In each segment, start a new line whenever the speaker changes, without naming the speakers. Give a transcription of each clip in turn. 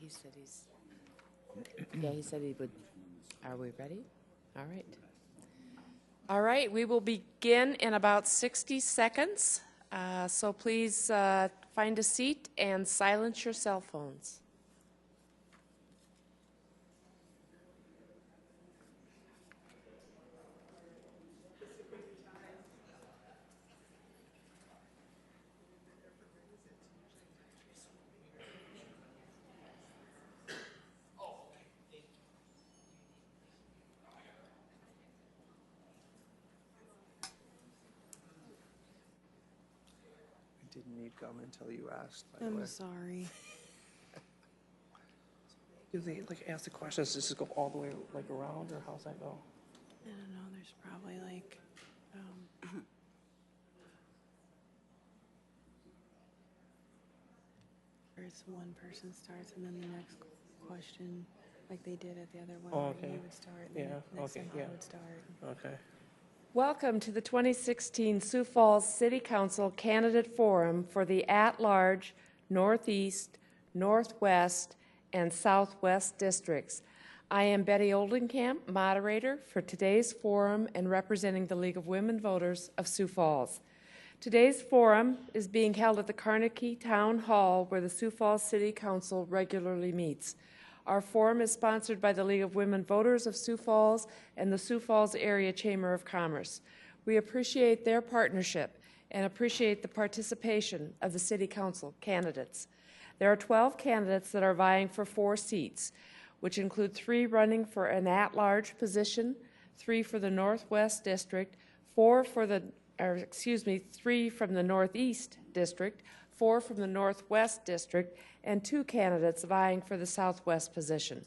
He said he's, yeah, he said he would. Are we ready? All right. All right, we will begin in about 60 seconds. So please find a seat and silence your cell phones.
Didn't need gum until you asked, by the way.
I'm sorry.
Do they like ask the questions? Does it go all the way like around, or how's that go?
I don't know. There's probably like, first one person starts and then the next question, like they did at the other one,
Oh,
where
okay.
you would start and
Yeah,
then next
okay,
time I
yeah.
would start.
Okay.
Welcome to the 2016 Sioux Falls City Council Candidate Forum for the at-large Northeast, Northwest, and Southwest districts. I am Betty Oldenkamp, moderator for today's forum and representing the League of Women Voters of Sioux Falls. Today's forum is being held at the Carnegie Town Hall, where the Sioux Falls City Council regularly meets. Our forum is sponsored by the League of Women Voters of Sioux Falls and the Sioux Falls Area Chamber of Commerce. We appreciate their partnership and appreciate the participation of the City Council candidates. There are 12 candidates that are vying for 4 seats, which include 3 running for an at-large position, 3 for the Northwest District, 3 from the Northeast District, 4 from the Northwest District, and 2 candidates vying for the Southwest position.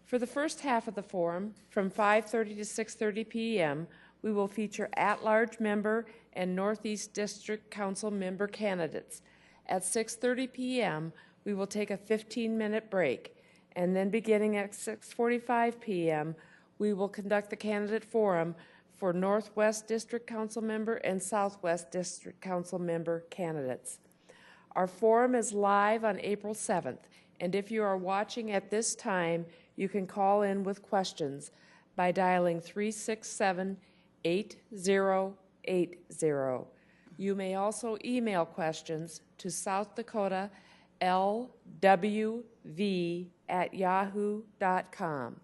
For the first half of the forum, from 5:30 to 6:30 p.m., we will feature at-large member and Northeast District Council member candidates. At 6:30 p.m., we will take a 15-minute break, and then beginning at 6:45 p.m., we will conduct the candidate forum for Northwest District Council member and Southwest District Council member candidates. Our forum is live on April 7th, and if you are watching at this time, you can call in with questions by dialing 367-8080. You may also email questions to southdakota.lwv@yahoo.com.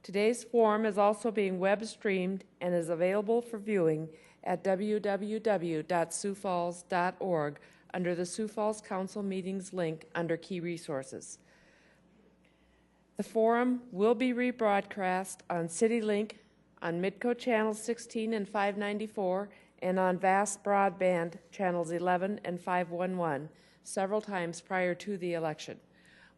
Today's forum is also being web streamed and is available for viewing at www.siouxfalls.org under the Sioux Falls Council Meetings link under Key Resources. The forum will be rebroadcast on CityLink, on Midco Channels 16 and 594, and on Vast Broadband Channels 11 and 511 several times prior to the election.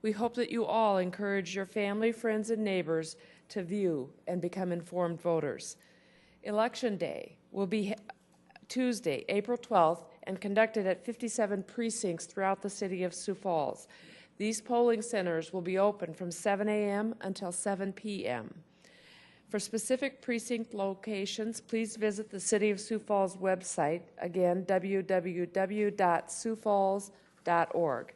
We hope that you all encourage your family, friends, and neighbors to view and become informed voters. Election Day will be Tuesday, April 12th, and conducted at 57 precincts throughout the city of Sioux Falls. These polling centers will be open from 7 a.m. until 7 p.m. For specific precinct locations, please visit the City of Sioux Falls website, again, www.siouxfalls.org.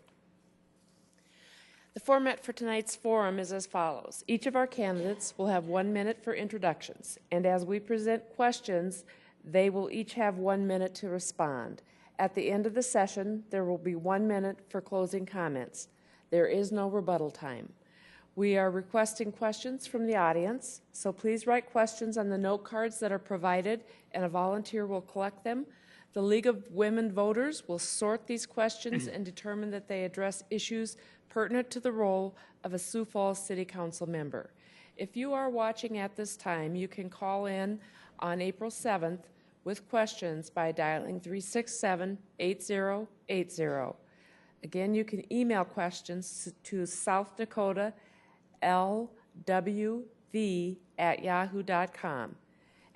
The format for tonight's forum is as follows. Each of our candidates will have 1 minute for introductions, and as we present questions, they will each have 1 minute to respond. At the end of the session, there will be 1 minute for closing comments. There is no rebuttal time. We are requesting questions from the audience, so please write questions on the note cards that are provided, and a volunteer will collect them. The League of Women Voters will sort these questions and determine that they address issues pertinent to the role of a Sioux Falls City Council member. If you are watching at this time, you can call in on April 7th with questions by dialing 367-8080. Again, you can email questions to southdakota.lwv@yahoo.com.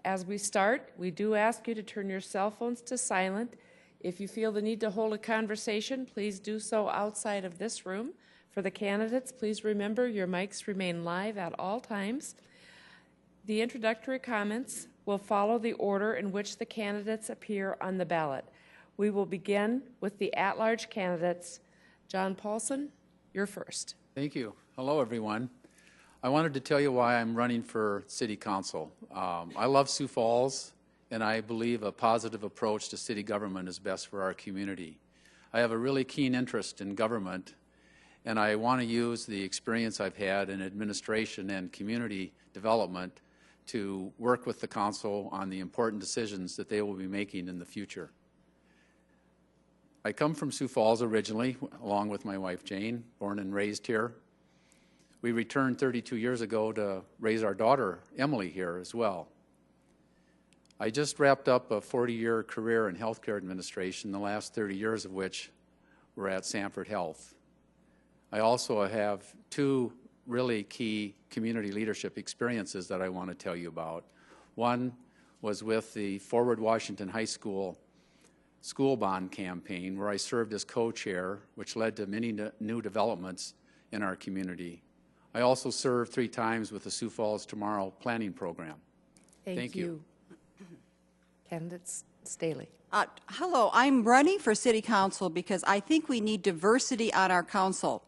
As we start, we do ask you to turn your cell phones to silent. If you feel the need to hold a conversation, please do so outside of this room. For the candidates, please remember your mics remain live at all times. The introductory comments will follow the order in which the candidates appear on the ballot. We will begin with the at-large candidates. John Paulson, You're first.
Thank you. Hello, everyone. I wanted to tell you why I'm running for City Council. I love Sioux Falls, and I believe a positive approach to city government is best for our community. I have a really keen interest in government, and I want to use the experience I've had in administration and community development to work with the council on the important decisions that they will be making in the future. I come from Sioux Falls originally, along with my wife Jane, born and raised here. We returned 32 years ago to raise our daughter Emily here as well. I just wrapped up a 40-year career in healthcare administration, the last 30 years of which were at Sanford Health. I also have two really key community leadership experiences that I want to tell you about. One was with the Forward Washington High School school bond campaign, where I served as co-chair, which led to many new developments in our community. I also served 3 times with the Sioux Falls Tomorrow Planning Program. Thank you.
Candidate Staley.
Hello, I'm running for City Council because I think we need diversity on our council.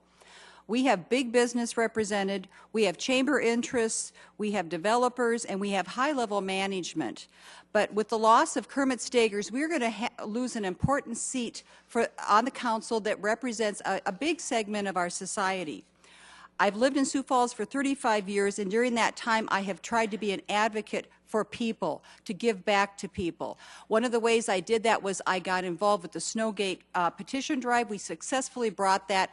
We have big business represented, we have chamber interests, we have developers, and we have high-level management. But with the loss of Kermit Stagers, we're going to lose an important seat on the council that represents a big segment of our society. I've lived in Sioux Falls for 35 years, and during that time I have tried to be an advocate for people, to give back to people. One of the ways I did that was I got involved with the Snowgate petition drive. We successfully brought that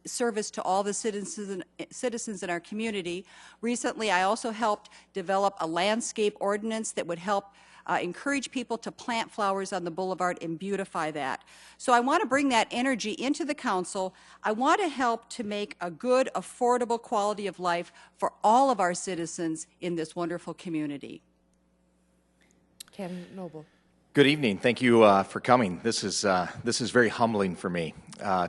service to all the citizens in our community. Recently, I also helped develop a landscape ordinance that would help encourage people to plant flowers on the boulevard and beautify that. So I want to bring that energy into the council. I want to help to make a good, affordable quality of life for all of our citizens in this wonderful community.
Ken Noble.
Good evening. Thank you for coming. This is very humbling for me.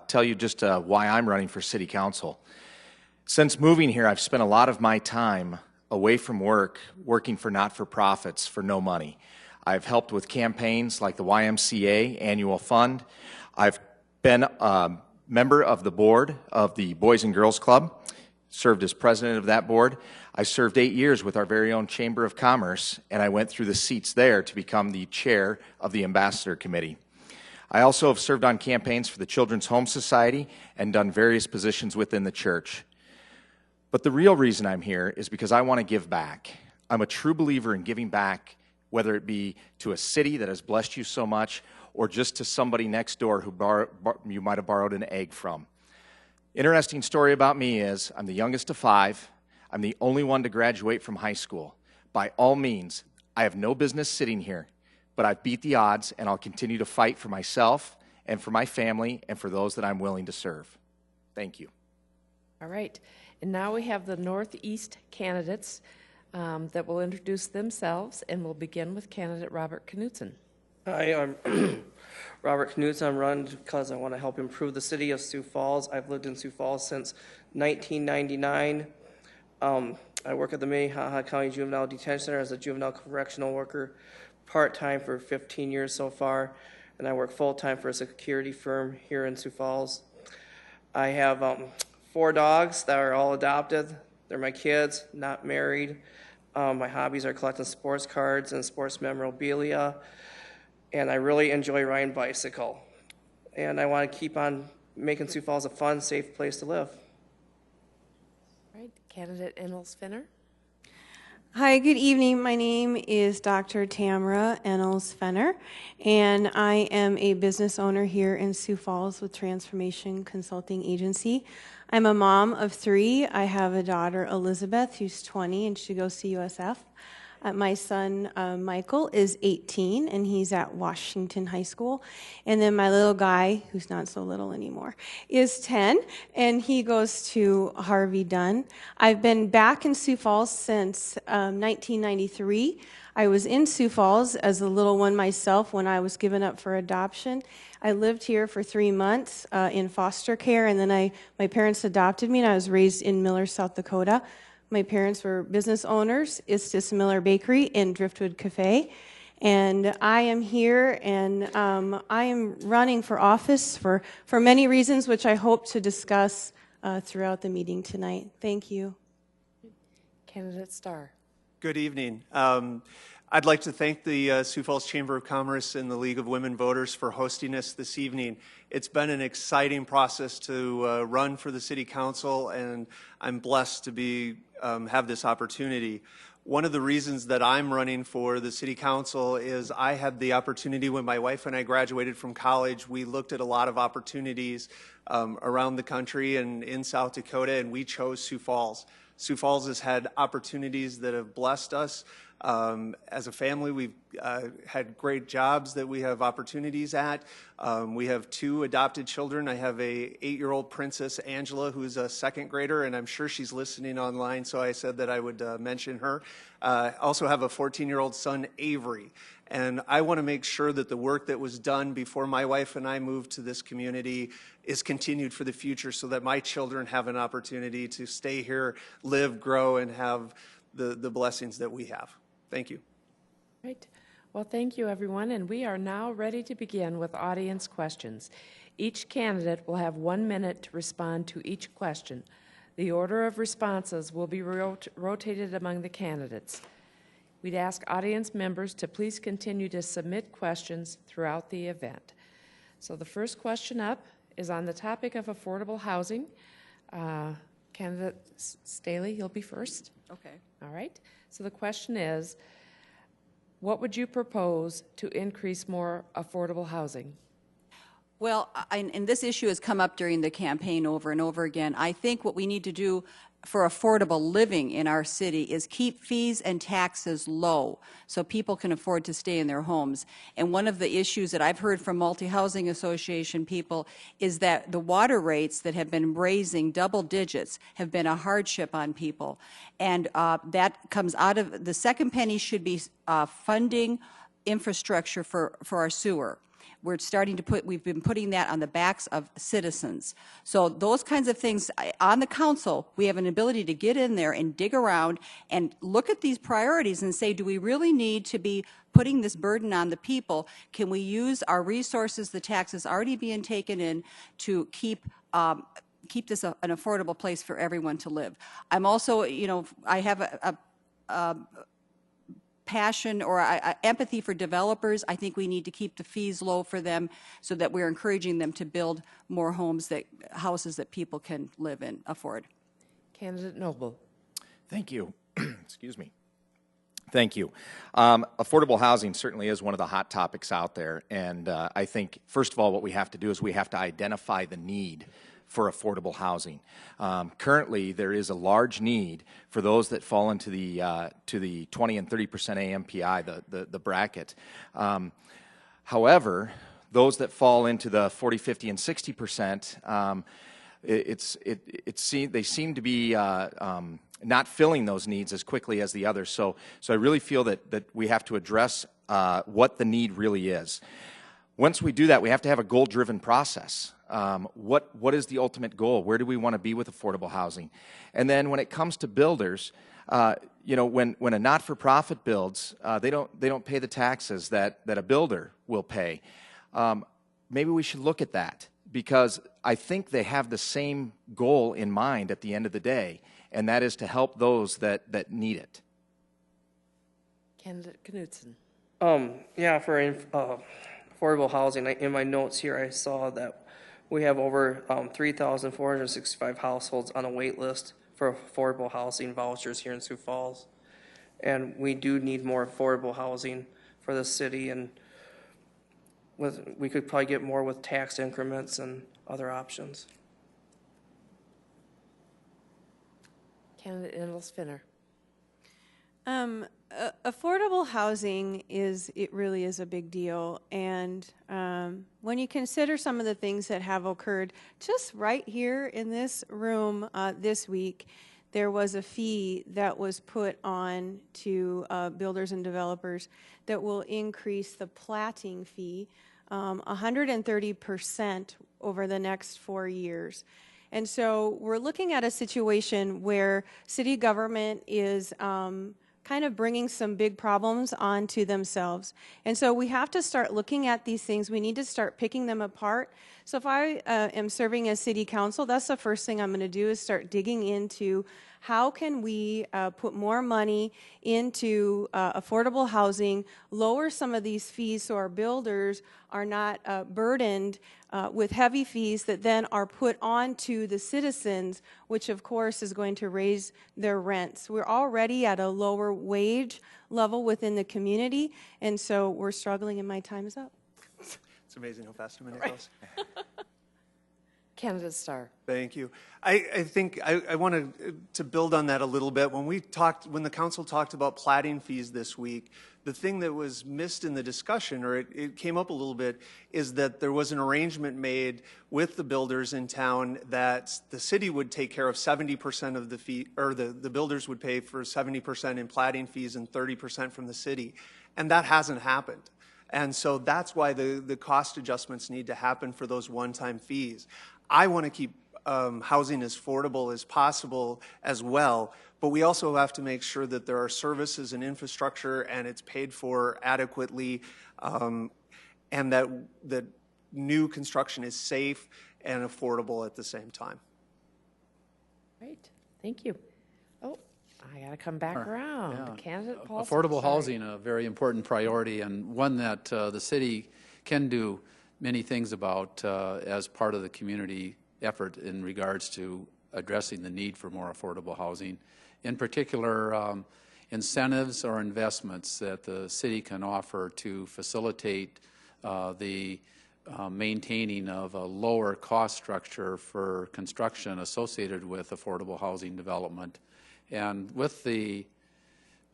Tell you just why I'm running for City Council. Since moving here, I've spent a lot of my time away from work, working for not-for-profits for no money. I've helped with campaigns like the YMCA Annual Fund. I've been a member of the board of the Boys and Girls Club, served as president of that board. I served 8 years with our very own Chamber of Commerce, and I went through the seats there to become the chair of the Ambassador Committee. I also have served on campaigns for the Children's Home Society and done various positions within the church. But the real reason I'm here is because I want to give back. I'm a true believer in giving back, whether it be to a city that has blessed you so much or just to somebody next door who you might have borrowed an egg from. Interesting story about me is I'm the youngest of 5. I'm the only one to graduate from high school. By all means, I have no business sitting here, but I've beat the odds and I'll continue to fight for myself and for my family and for those that I'm willing to serve. Thank you.
All right. And now we have the Northeast candidates that will introduce themselves, and we'll begin with candidate Robert Knutson.
Hi, I'm Robert Knutson. I'm running because I want to help improve the city of Sioux Falls. I've lived in Sioux Falls since 1999. I work at the Minnehaha County Juvenile Detention Center as a juvenile correctional worker, part-time for 15 years so far, and I work full-time for a security firm here in Sioux Falls. I have 4 dogs that are all adopted. They're my kids, not married. My hobbies are collecting sports cards and sports memorabilia, and I really enjoy riding bicycle. And I want to keep on making Sioux Falls a fun, safe place to live.
All right. Candidate Ennels Finner.
Hi, good evening. My name is Dr. Tamara Ennels Fenner, and I am a business owner here in Sioux Falls with Transformation Consulting Agency. I'm a mom of 3. I have a daughter, Elizabeth, who's 20, and she goes to USF. My son, Michael, is 18, and he's at Washington High School. And then my little guy, who's not so little anymore, is 10, and he goes to Harvey Dunn. I've been back in Sioux Falls since 1993. I was in Sioux Falls as a little one myself when I was given up for adoption. I lived here for 3 months in foster care, and then my parents adopted me, and I was raised in Miller, South Dakota. My parents were business owners, Istis Miller Bakery and Driftwood Cafe. And I am here, and I am running for office for many reasons, which I hope to discuss throughout the meeting tonight. Thank you.
Candidate Starr.
Good evening. I'd like to thank the Sioux Falls Chamber of Commerce and the League of Women Voters for hosting us this evening. It's been an exciting process to run for the City Council, and I'm blessed to be have this opportunity. One of the reasons that I'm running for the City Council is I had the opportunity when my wife and I graduated from college. We looked at a lot of opportunities around the country and in South Dakota, and we chose Sioux Falls. Sioux Falls has had opportunities that have blessed us. As a family, we've had great jobs that we have opportunities at. We have 2 adopted children. I have a 8-year-old princess, Angela, who's a 2nd grader, and I'm sure she's listening online, so I said that I would mention her. I also have a 14-year-old son, Avery. And I want to make sure that the work that was done before my wife and I moved to this community is continued for the future so that my children have an opportunity to stay here, live, grow, and have the blessings that we have. Thank you.
Right. Well, thank you, everyone, and we are now ready to begin with audience questions. Each candidate will have 1 minute to respond to each question. The order of responses will be rotated among the candidates. We'd ask audience members to please continue to submit questions throughout the event. So the first question up is on the topic of affordable housing. Candidate Staley, you'll be first.
Okay.
All right. So the question is, what would you propose to increase more affordable housing?
Well, and this issue has come up during the campaign over and over again. I think what we need to do for affordable living in our city is keep fees and taxes low so people can afford to stay in their homes. And one of the issues that I've heard from Multi-Housing Association people is that the water rates that have been raising double digits have been a hardship on people. And that comes out of, the second penny should be funding infrastructure for our sewer. We're starting to we've been putting that on the backs of citizens. So those kinds of things, on the council, we have an ability to get in there and dig around and look at these priorities and say, do we really need to be putting this burden on the people? Can we use our resources, the taxes already being taken in, to keep this an affordable place for everyone to live? I'm also, I have a passion or empathy for developers. I think we need to keep the fees low for them so that we're encouraging them to build more houses that people can live in, afford.
Candidate Noble.
Thank you. Excuse me. Thank you. Affordable housing certainly is one of the hot topics out there, and I think, first of all, what we have to do is we have to identify the need for affordable housing. Currently, there is a large need for those that fall into the 20 and 30% AMPI, the bracket. However, those that fall into the 40, 50, and 60%, they seem to be not filling those needs as quickly as the others. So I really feel that we have to address what the need really is. Once we do that, we have to have a goal-driven process. What is the ultimate goal? Where do we want to be with affordable housing? And then when it comes to builders, when a not-for-profit builds, they don't pay the taxes that a builder will pay. Maybe we should look at that, because I think they have the same goal in mind at the end of the day, and that is to help those that need it.
Candidate Knudsen.
Yeah, for affordable housing, in my notes here, I saw that we have over 3,465 households on a wait list for affordable housing vouchers here in Sioux Falls. And we do need more affordable housing for the city, and we could probably get more with tax increments and other options.
Candidate Endel-Spinner.
Affordable housing really is a big deal, and when you consider some of the things that have occurred just right here in this room this week, there was a fee that was put on to builders and developers that will increase the platting fee 130% over the next 4 years. And so we're looking at a situation where city government is kind of bringing some big problems onto themselves. And so we have to start looking at these things. We need to start picking them apart. So if I am serving as city council, that's the first thing I'm going to do is start digging into how can we put more money into affordable housing, lower some of these fees so our builders are not burdened with heavy fees that then are put onto the citizens, which of course is going to raise their rents. We're already at a lower wage level within the community, and so we're struggling, and my time is up.
It's amazing how fast a minute goes.
Candidate Starr.
Thank you. I think I wanted to build on that a little bit. When the council talked about platting fees this week, the thing that was missed in the discussion, or it came up a little bit, is that there was an arrangement made with the builders in town that the city would take care of 70% of the fee, or the builders would pay for 70% in platting fees and 30% from the city. And that hasn't happened. And so that's why the cost adjustments need to happen for those one-time fees. I want to keep housing as affordable as possible as well, but we also have to make sure that there are services and infrastructure and it's paid for adequately, and that new construction is safe and affordable at the same time.
Great, thank you. Oh, I got to come back around.
Yeah.
Candidate Paulson.
Affordable
sorry.
housing, a very important priority, and one that the city can do many things about as part of the community effort in regards to addressing the need for more affordable housing. In particular, incentives or investments that the city can offer to facilitate the maintaining of a lower cost structure for construction associated with affordable housing development. And with the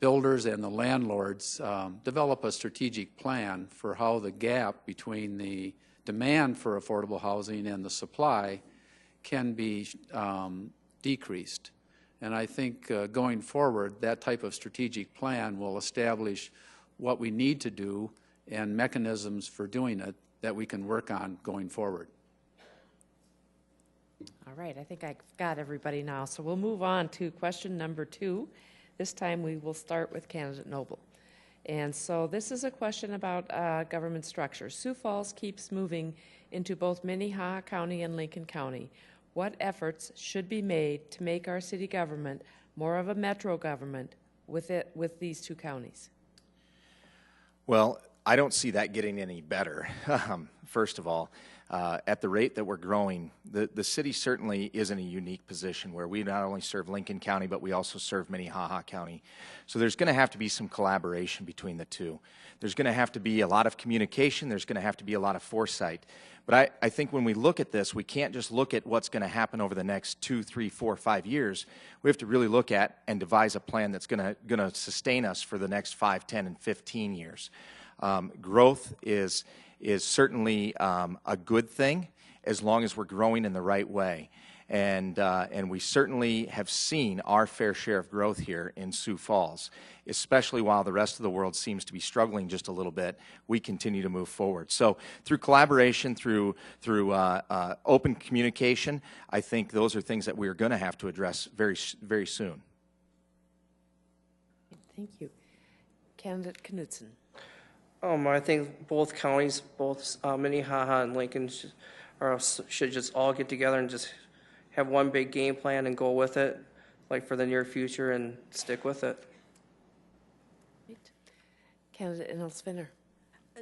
builders and the landlords develop a strategic plan for how the gap between the demand for affordable housing and the supply can be decreased. And I think going forward, that type of strategic plan will establish what we need to do and mechanisms for doing it that we can work on going forward.
All right, I think I've got everybody now. So we'll move on to question number 2. This time we will start with Candidate Noble. And so this is a question about government structure. Sioux Falls keeps moving into both Minnehaha County and Lincoln County. What efforts should be made to make our city government more of a metro government with these two counties?
Well, I don't see that getting any better. First of all, at the rate that we're growing, the city certainly is in a unique position where we not only serve Lincoln County, but we also serve Minnehaha County. So there's going to have to be some collaboration between the two. There's going to have to be a lot of communication. There's going to have to be a lot of foresight. But I think when we look at this, we can't just look at what's going to happen over the next 2, 3, 4, 5 years. We have to really look at and devise a plan that's going to sustain us for the next 5, 10, and 15 years. Growth is certainly a good thing as long as we're growing in the right way. And we certainly have seen our fair share of growth here in Sioux Falls, especially while the rest of the world seems to be struggling just a little bit. We continue to move forward. So through collaboration, through open communication, I think those are things that we're going to have to address very, very soon.
Thank you. Candidate Knudsen.
I think both counties, both Minnehaha and Lincoln, should just all get together and just have one big game plan and go with it, like for the near future, and stick with it.
Right. Candidate Inholz-Finner.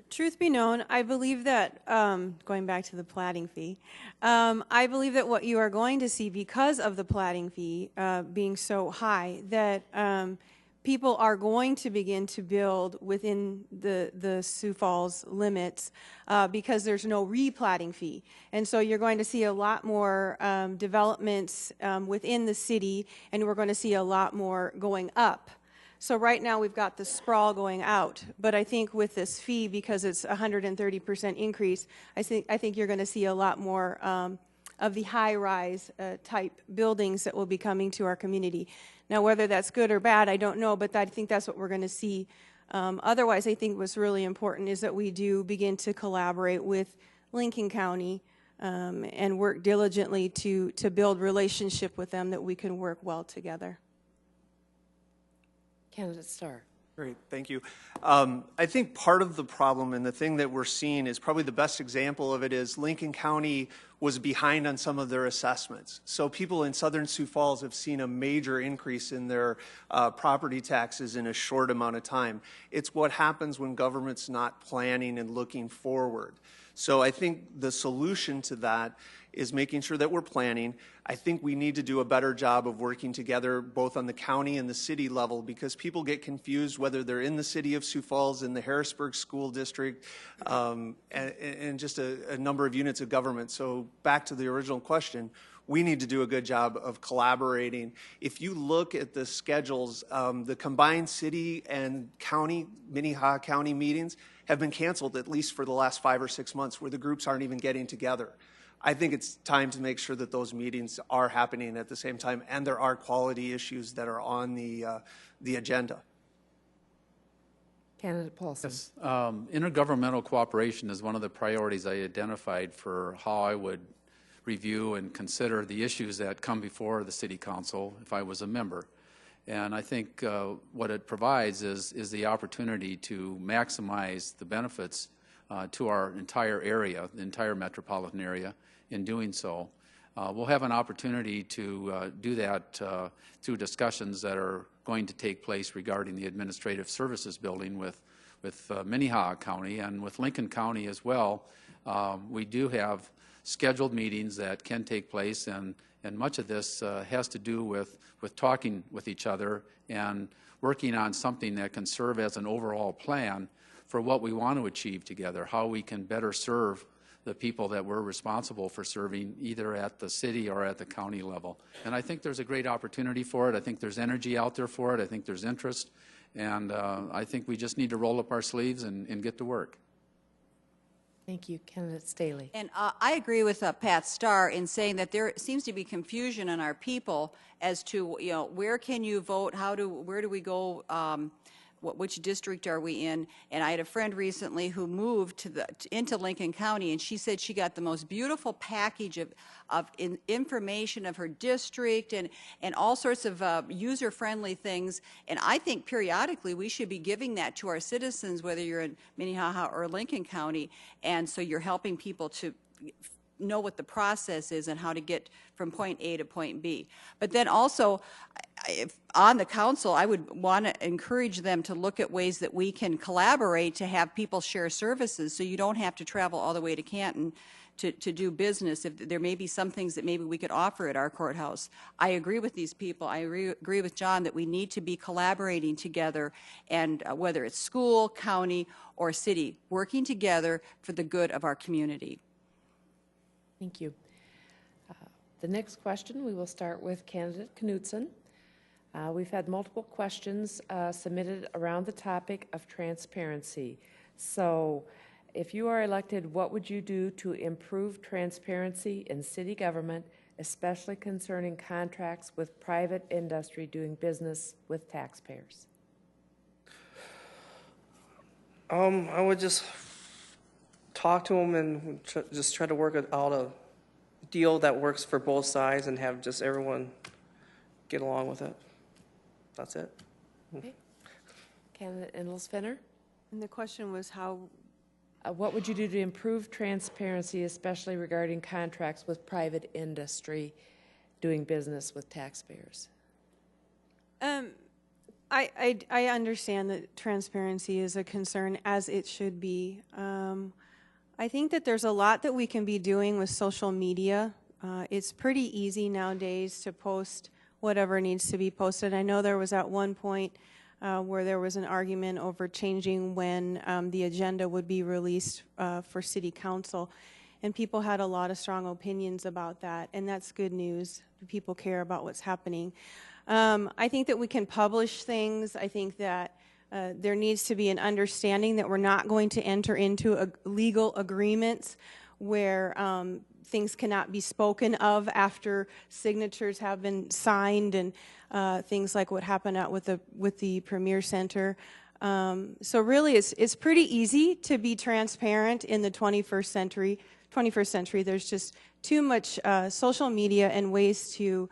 Truth be known, I believe that, going back to the platting fee, I believe that what you are going to see because of the platting fee being so high, that people are going to begin to build within the Sioux Falls limits because there's no replatting fee. And so you're going to see a lot more developments within the city, and we're going to see a lot more going up. So right now we've got the sprawl going out, but I think with this fee, because it's 130% increase, I think you're going to see a lot more of the high-rise type buildings that will be coming to our community. Now, whether that's good or bad, I don't know, but I think that's what we're going to see. Otherwise, I think what's really important is that we do begin to collaborate with Lincoln County and work diligently to build relationship with them that we can work well together.
Candidate Starr.
Great, thank you. I think part of the problem and the thing that we're seeing is probably the best example of it is Lincoln County was behind on some of their assessments. So people in southern Sioux Falls have seen a major increase in their property taxes in a short amount of time. It's what happens when government's not planning and looking forward. So I think the solution to that is making sure that we're planning. I think we need to do a better job of working together both on the county and the city level because people get confused whether they're in the city of Sioux Falls, in the Harrisburg School District, and just a number of units of government. So back to the original question, we need to do a good job of collaborating. If you look at the schedules, the combined city and county, Minnehaha County meetings have been canceled at least for the last 5 or 6 months where the groups aren't even getting together. I think it's time to make sure that those meetings are happening at the same time and there are quality issues that are on the agenda.
Candidate Paulson.
Yes, intergovernmental cooperation is one of the priorities I identified for how I would review and consider the issues that come before the City Council if I was a member. And I think what it provides is the opportunity to maximize the benefits to our entire area, the entire metropolitan area. In doing so, we'll have an opportunity to do that through discussions that are going to take place regarding the Administrative Services Building with Minnehaha County and with Lincoln County as well. We do have scheduled meetings that can take place, and much of this has to do with talking with each other and working on something that can serve as an overall plan for what we want to achieve together, how we can better serve the people that we're responsible for serving either at the city or at the county level. And I think there's a great opportunity for it. I think there's energy out there for it. I think there's interest. And I think we just need to roll up our sleeves and get to work.
Thank you. Candidate Staley.
And I agree with Pat Starr in saying that there seems to be confusion in our people as to, you know, where can you vote, where do we go, which district are we in? And I had a friend recently who moved into Lincoln County, and she said she got the most beautiful package of information of her district and all sorts of user-friendly things. And I think periodically we should be giving that to our citizens, whether you're in Minnehaha or Lincoln County, and so you're helping people to know what the process is and how to get from point A to point B. But then also, if on the council, I would want to encourage them to look at ways that we can collaborate to have people share services so you don't have to travel all the way to Canton to do business. If there may be some things that maybe we could offer at our courthouse. I agree with these people. I agree with John that we need to be collaborating together, and whether it's school, county, or city, working together for the good of our community.
Thank you. The next question, we will start with candidate Knudsen. We've had multiple questions submitted around the topic of transparency. So if you are elected, what would you do to improve transparency in city government, especially concerning contracts with private industry doing business with taxpayers?
I would just talk to them and just try to work out a deal that works for both sides and have just everyone get along with it. That's it.
Okay. Candidate Endels-Fenner?
And the question was how?
What would you do to improve transparency, especially regarding contracts with private industry doing business with taxpayers?
I understand that transparency is a concern, as it should be. I think that there's a lot that we can be doing with social media. It's pretty easy nowadays to post whatever needs to be posted. I know there was at one point where there was an argument over changing when the agenda would be released for City Council, and people had a lot of strong opinions about that, and that's good news. People care about what's happening. I think that we can publish things. I think that there needs to be an understanding that we're not going to enter into legal agreements where things cannot be spoken of after signatures have been signed, and things like what happened out with the Premier Center. So really, it's pretty easy to be transparent in the 21st century. There's just too much social media and ways to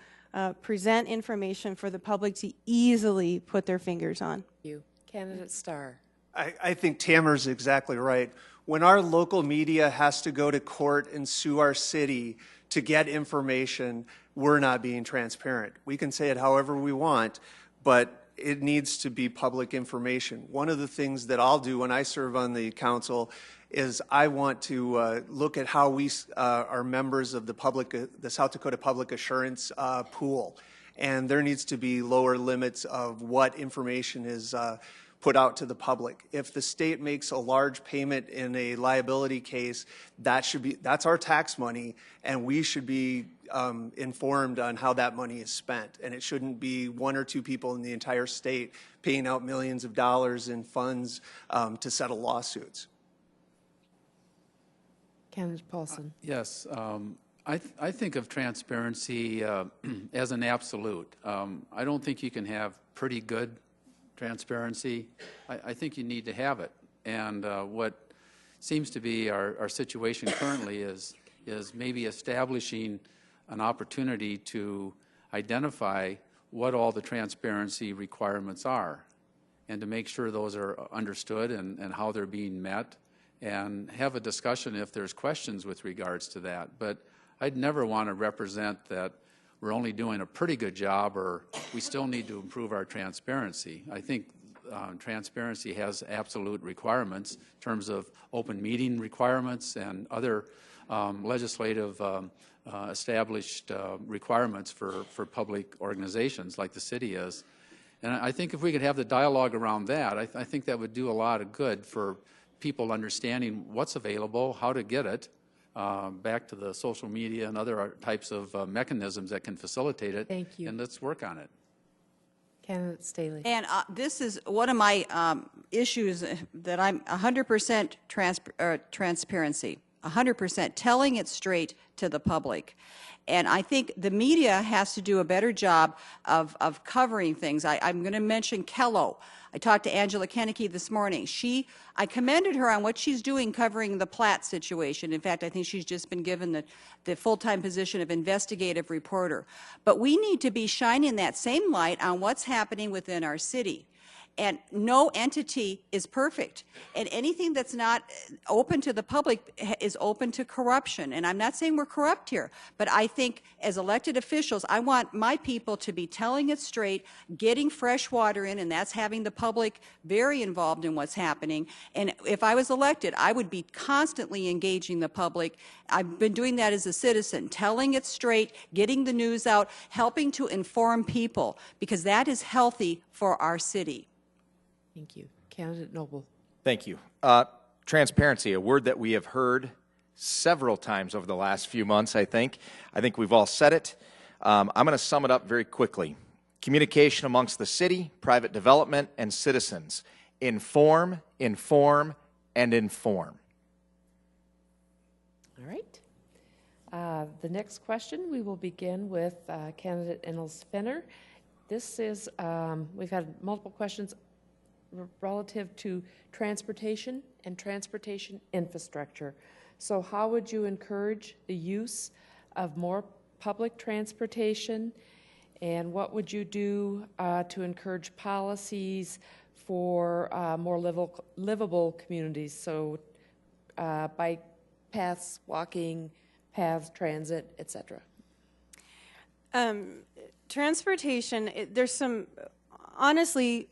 present information for the public to easily put their fingers on.
You. Candidate Starr.
I think Tamara's exactly right. When our local media has to go to court and sue our city to get information, we're not being transparent. We can say it however we want, but it needs to be public information. One of the things that I'll do when I serve on the council is I want to look at how we are members of the South Dakota Public Assurance pool. And there needs to be lower limits of what information is put out to the public. If the state makes a large payment in a liability case, that's our tax money, and we should be informed on how that money is spent. And it shouldn't be one or two people in the entire state paying out millions of dollars in funds to settle lawsuits.
Candidate Paulson.
Yes, I think of transparency as an absolute. I don't think you can have pretty good transparency. I think you need to have it. And what seems to be our situation currently is maybe establishing an opportunity to identify what all the transparency requirements are and to make sure those are understood and how they're being met, and have a discussion if there's questions with regards to that. But I'd never want to represent that we're only doing a pretty good job or we still need to improve our transparency. I think transparency has absolute requirements in terms of open meeting requirements and other legislative established requirements for public organizations like the city is. And I think if we could have the dialogue around that, I think that would do a lot of good for people understanding what's available, how to get it, back to the social media and other types of mechanisms that can facilitate it.
Thank you.
And let's work on it.
Candidate Staley.
And this is one of my issues that I'm 100% transparency, 100% telling it straight to the public. And I think the media has to do a better job of covering things. I'm going to mention Kello. I talked to Angela Kennecke this morning. I commended her on what she's doing covering the Platt situation. In fact, I think she's just been given the full-time position of investigative reporter. But we need to be shining that same light on what's happening within our city. And no entity is perfect. And anything that's not open to the public is open to corruption. And I'm not saying we're corrupt here, but I think as elected officials, I want my people to be telling it straight, getting fresh water in, and that's having the public very involved in what's happening. And if I was elected, I would be constantly engaging the public. I've been doing that as a citizen, telling it straight, getting the news out, helping to inform people, because that is healthy for our city.
Thank you. Candidate Noble.
Thank you. Transparency, a word that we have heard several times over the last few months, I think. I think we've all said it. I'm going to sum it up very quickly. Communication amongst the city, private development, and citizens. Inform, inform, and inform.
All right. The next question, we will begin with Candidate Innes Fenner. This is, we've had multiple questions relative to transportation and transportation infrastructure. So how would you encourage the use of more public transportation, and what would you do to encourage policies for more livable communities, so bike paths, walking paths, transit, etc.?
Transportation, there's some... Honestly,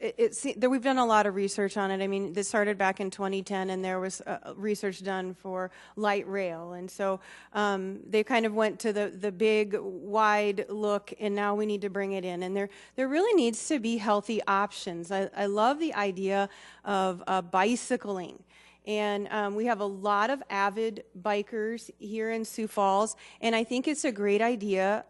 we've done a lot of research on it. I mean, this started back in 2010, and there was research done for light rail. And so they kind of went to the big, wide look, and now we need to bring it in. And there really needs to be healthy options. I love the idea of bicycling. And we have a lot of avid bikers here in Sioux Falls, and I think it's a great idea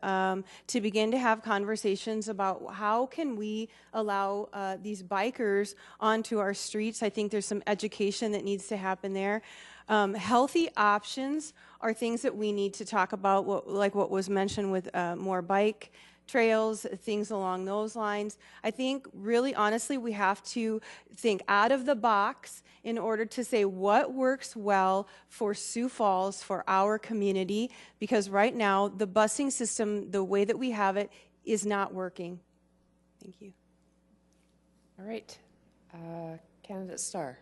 to begin to have conversations about how can we allow these bikers onto our streets. I think there's some education that needs to happen there. Healthy options are things that we need to talk about, like what was mentioned with more bike trails, things along those lines. I think really honestly we have to think out of the box in order to say what works well for Sioux Falls, for our community, because right now the busing system, the way that we have it, is not working. Thank you.
All right. Candidate Starr.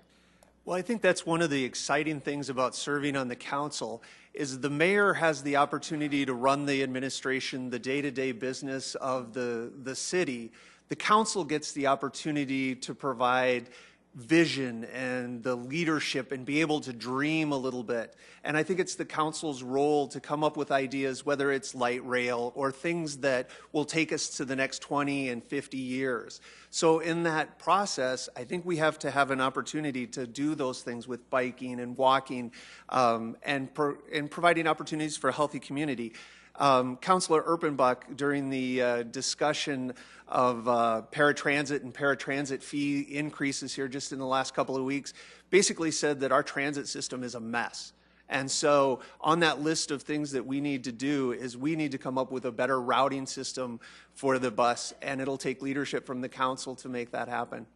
Well, I think that's one of the exciting things about serving on the council is the mayor has the opportunity to run the administration, the day-to-day business of the city. The council gets the opportunity to provide vision and the leadership and be able to dream a little bit. And I think it's the council's role to come up with ideas, whether it's light rail or things that will take us to the next 20 and 50 years. So in that process, I think we have to have an opportunity to do those things with biking and walking and providing opportunities for a healthy community. Councilor Erpenbach, during the discussion of paratransit and paratransit fee increases here just in the last couple of weeks, basically said that our transit system is a mess. And so on that list of things that we need to do is we need to come up with a better routing system for the bus, and it'll take leadership from the council to make that happen.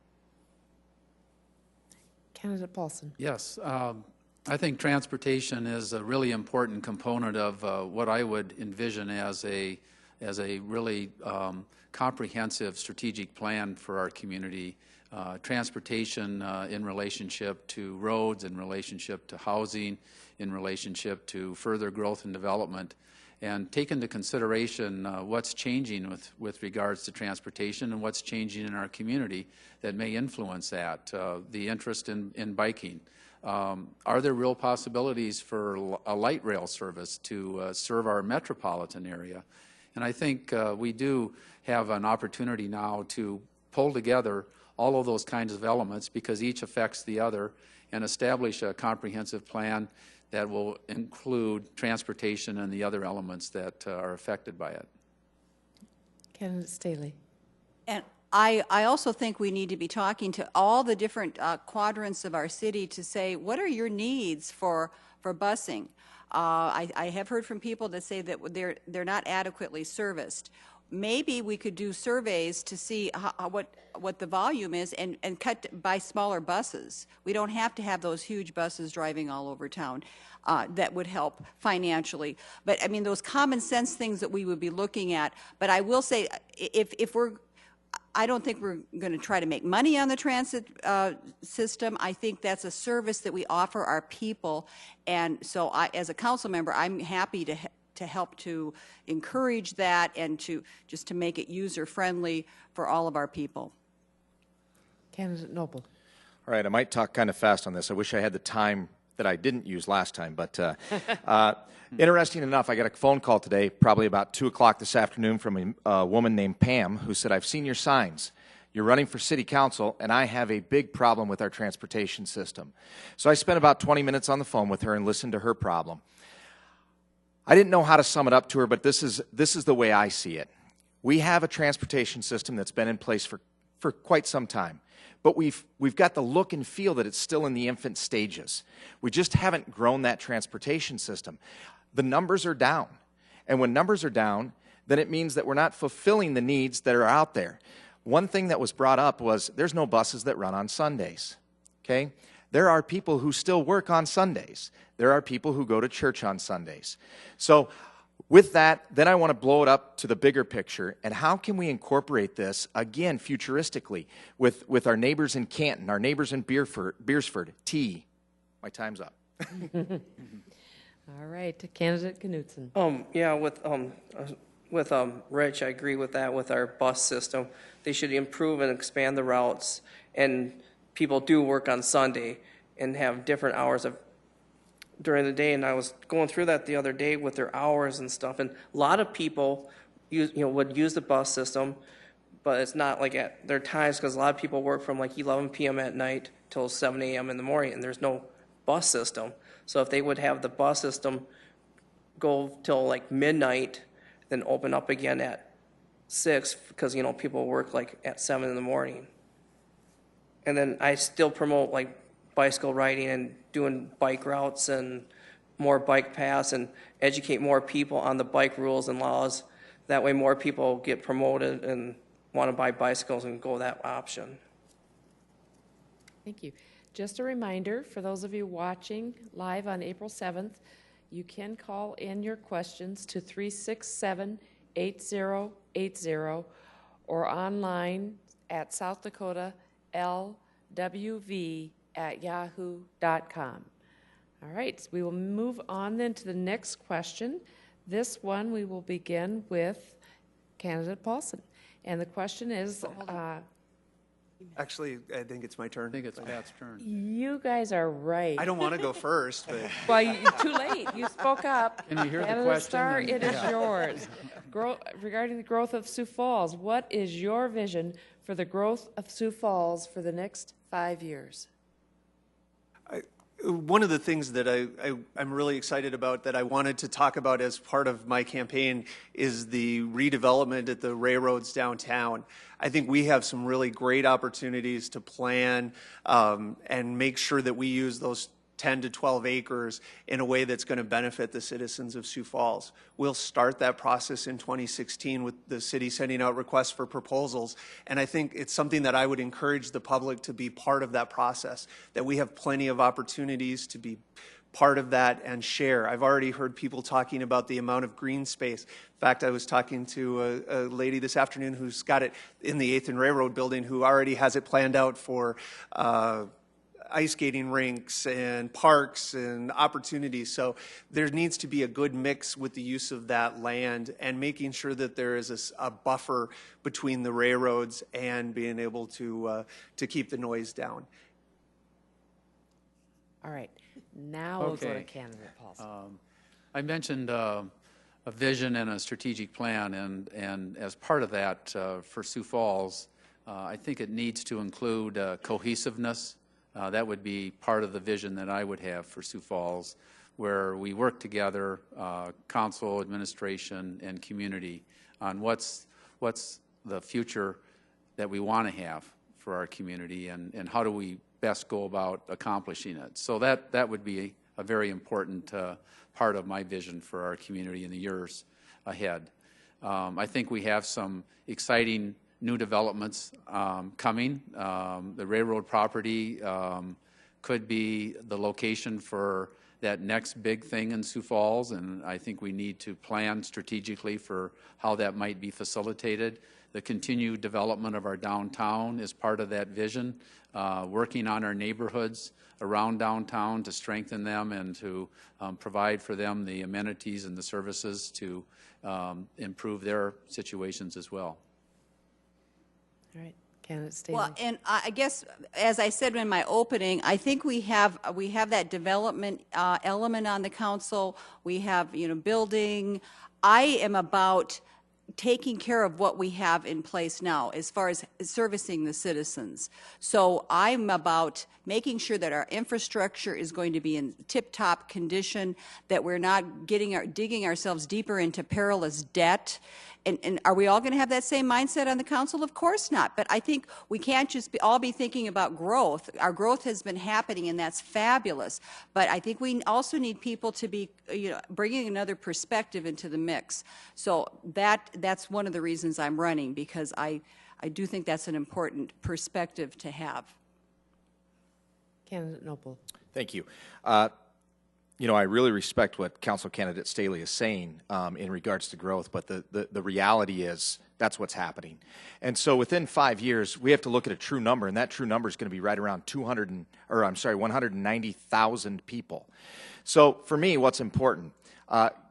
Candidate Paulson.
Yes. I think transportation is a really important component of what I would envision as a really comprehensive strategic plan for our community. Transportation in relationship to roads, in relationship to housing, in relationship to further growth and development, and take into consideration what's changing with regards to transportation and what's changing in our community that may influence that. The interest in biking. Are there real possibilities for a light rail service to serve our metropolitan area? And I think we do have an opportunity now to pull together all of those kinds of elements because each affects the other and establish a comprehensive plan that will include transportation and the other elements that are affected by it.
Candidate Staley.
And I also think we need to be talking to all the different quadrants of our city to say, what are your needs for busing? I have heard from people that say that they're not adequately serviced. Maybe we could do surveys to see what the volume is and cut by smaller buses. We don't have to have those huge buses driving all over town. That would help financially. But I mean, those common sense things that we would be looking at. But I will say, I don't think we're going to try to make money on the transit system. I think that's a service that we offer our people. And so as a council member, I'm happy to help to encourage that and to make it user-friendly for all of our people.
Candidate Noble.
All right, I might talk kind of fast on this. I wish I had the time that I didn't use last time, but interesting enough, I got a phone call today, probably about 2 o'clock this afternoon, from a woman named Pam who said, I've seen your signs. You're running for city council, and I have a big problem with our transportation system. So I spent about 20 minutes on the phone with her and listened to her problem. I didn't know how to sum it up to her, but this is the way I see it. We have a transportation system that's been in place for quite some time. But we've got the look and feel that it's still in the infant stages. We just haven't grown that transportation system. The numbers are down. And when numbers are down, then it means that we're not fulfilling the needs that are out there. One thing that was brought up was there's no buses that run on Sundays. Okay? There are people who still work on Sundays. There are people who go to church on Sundays. So with that, then I want to blow it up to the bigger picture, and how can we incorporate this, again, futuristically, with our neighbors in Canton, our neighbors in Beersford, T. My time's up.
All right, Candidate Knutson.
Yeah, with Rich, I agree with that with our bus system. They should improve and expand the routes, and people do work on Sunday and have different hours during the day, and I was going through that the other day with their hours and stuff, and a lot of people would use the bus system, but it's not like at their times, because a lot of people work from like 11 p.m. at night till 7 a.m. in the morning, and there's no bus system. So if they would have the bus system go till like midnight, then open up again at 6, because people work like at 7 in the morning. And then I still promote like bicycle riding and doing bike routes and more bike paths and educate more people on the bike rules and laws. That way more people get promoted and want to buy bicycles and go that option.
Thank you. Just a reminder for those of you watching live on April 7th, you can call in your questions to 367-8080 880 or online at southdakota.lwv@yahoo.com. All right, we will move on then to the next question. This one we will begin with candidate Paulson. And the question is,
Actually, I think it's my turn.
I think it's Pat's turn.
you guys are right.
I don't want to go first, but
Well, too late. You spoke up.
Can we hear the
Candidate
question?
Starr,
And-
it is yours. Regarding the growth of Sioux Falls, what is your vision for the growth of Sioux Falls for the next 5 years?
one of the things that I'm really excited about that I wanted to talk about as part of my campaign is the redevelopment at the railroads downtown. I think we have some really great opportunities to plan and make sure that we use those 10 to 12 acres in a way that's going to benefit the citizens of Sioux Falls. We'll start that process in 2016 with the city sending out requests for proposals. And I think it's something that I would encourage the public to be part of that process, that we have plenty of opportunities to be part of that and share. I've already heard people talking about the amount of green space. In fact, I was talking to a lady this afternoon who's got it in the 8th and Railroad building who already has it planned out for ice skating rinks and parks and opportunities. So there needs to be a good mix with the use of that land and making sure that there is a buffer between the railroads and being able to keep the noise down.
All right. Now we'll go to
Okay.
candidate Paulson.
I mentioned a vision and a strategic plan, and as part of that for Sioux Falls, I think it needs to include cohesiveness. That would be part of the vision that I would have for Sioux Falls, where we work together, council, administration, and community, on what's the future that we want to have for our community, and how do we best go about accomplishing it. So that would be a very important part of my vision for our community in the years ahead. I think we have some exciting new developments coming. The railroad property could be the location for that next big thing in Sioux Falls, and I think we need to plan strategically for how that might be facilitated. The continued development of our downtown is part of that vision, working on our neighborhoods around downtown to strengthen them and to provide for them the amenities and the services to improve their situations as well.
All right. Candidate Staley.
Well, and I guess, as I said in my opening, I think we have that development element on the council. We have, building. I am about taking care of what we have in place now as far as servicing the citizens. So I'm about making sure that our infrastructure is going to be in tip-top condition, that we're not digging ourselves deeper into perilous debt. And are we all going to have that same mindset on the council? Of course not. But I think we can't just all be thinking about growth. Our growth has been happening, and that's fabulous. But I think we also need people to be, bringing another perspective into the mix. So that's one of the reasons I'm running, because I do think that's an important perspective to have.
Candidate Noble.
Thank you. I really respect what Council Candidate Staley is saying in regards to growth, but the reality is that's what's happening. And so within 5 years, we have to look at a true number, and that true number is going to be right around 190,000 people. So for me, what's important?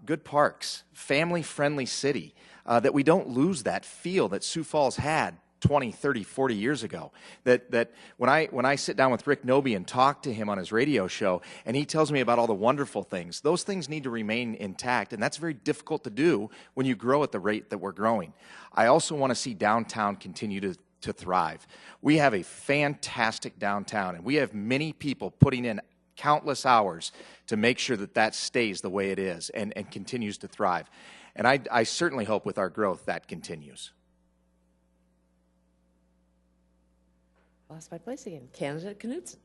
Good parks, family-friendly city, that we don't lose that feel that Sioux Falls had 20, 30, 40 years ago. That when I sit down with Rick Noby and talk to him on his radio show, and he tells me about all the wonderful things, those things need to remain intact, and that's very difficult to do when you grow at the rate that we're growing. I also want to see downtown continue to thrive. We have a fantastic downtown, and we have many people putting in countless hours to make sure that stays the way it is and continues to thrive. And I certainly hope with our growth that continues.
Lost my place again. Candidate Knutson.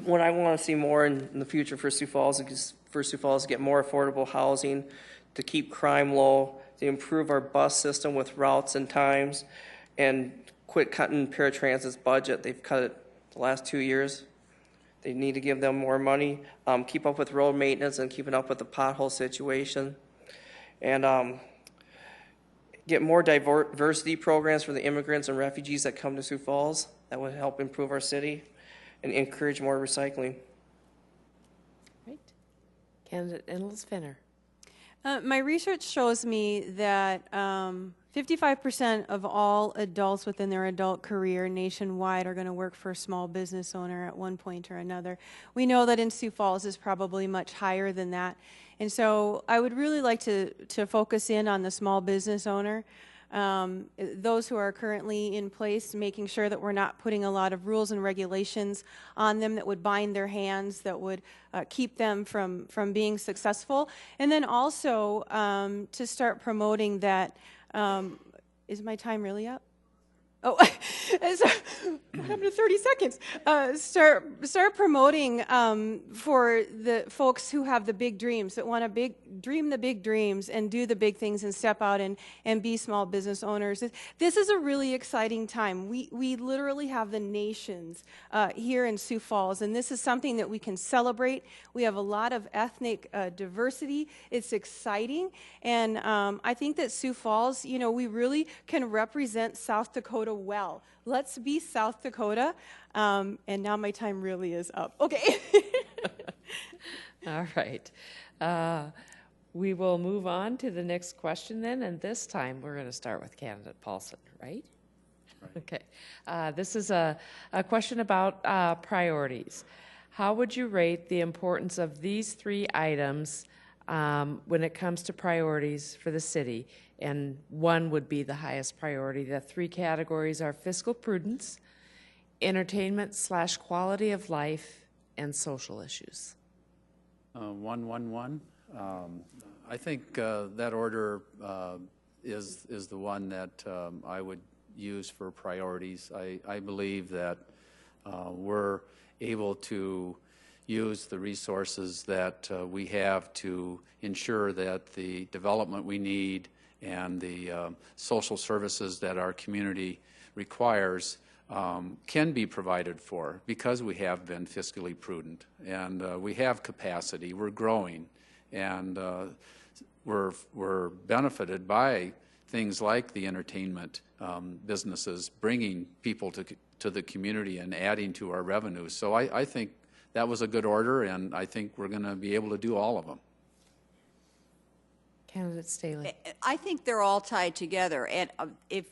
What I want to see more in the future for Sioux Falls is to get more affordable housing, to keep crime low, to improve our bus system with routes and times, and quit cutting Paratransit's budget. They've cut it the last 2 years. They need to give them more money, keep up with road maintenance and keeping up with the pothole situation. And get more diversity programs for the immigrants and refugees that come to Sioux Falls. That would help improve our city and encourage more recycling.
Right. Candidate Innes Finner.
My research shows me that 55% of all adults within their adult career nationwide are going to work for a small business owner at one point or another. We know that in Sioux Falls is probably much higher than that. And so I would really like to focus in on the small business owner, those who are currently in place, making sure that we're not putting a lot of rules and regulations on them that would bind their hands, that would keep them from being successful. And then also to start promoting that, is my time really up? Oh, so, what happened to 30 seconds? Start promoting for the folks who have the big dreams, that want to dream the big dreams and do the big things and step out and be small business owners. This is a really exciting time. We literally have the nations here in Sioux Falls, and this is something that we can celebrate. We have a lot of ethnic diversity. It's exciting, and I think that Sioux Falls, you know, we really can represent South Dakota well. Let's be South Dakota. And now my time really is up. Okay.
All right. We will move on to the next question then, and this time we're going to start with candidate Paulson, right? Okay. This is a question about priorities. How would you rate the importance of these three items when it comes to priorities for the city? And one would be the highest priority. The three categories are fiscal prudence, entertainment/quality of life, and social issues.
111. I think that order is the one that I would use for priorities. I believe that we're able to use the resources that we have to ensure that the development we need and the social services that our community requires can be provided for, because we have been fiscally prudent and we have capacity. We're growing, and we're benefited by things like the entertainment businesses bringing people to the community and adding to our revenue. So I think that was a good order, and I think we're going to be able to do all of them.
Candidate Staley.
I think they're all tied together, and if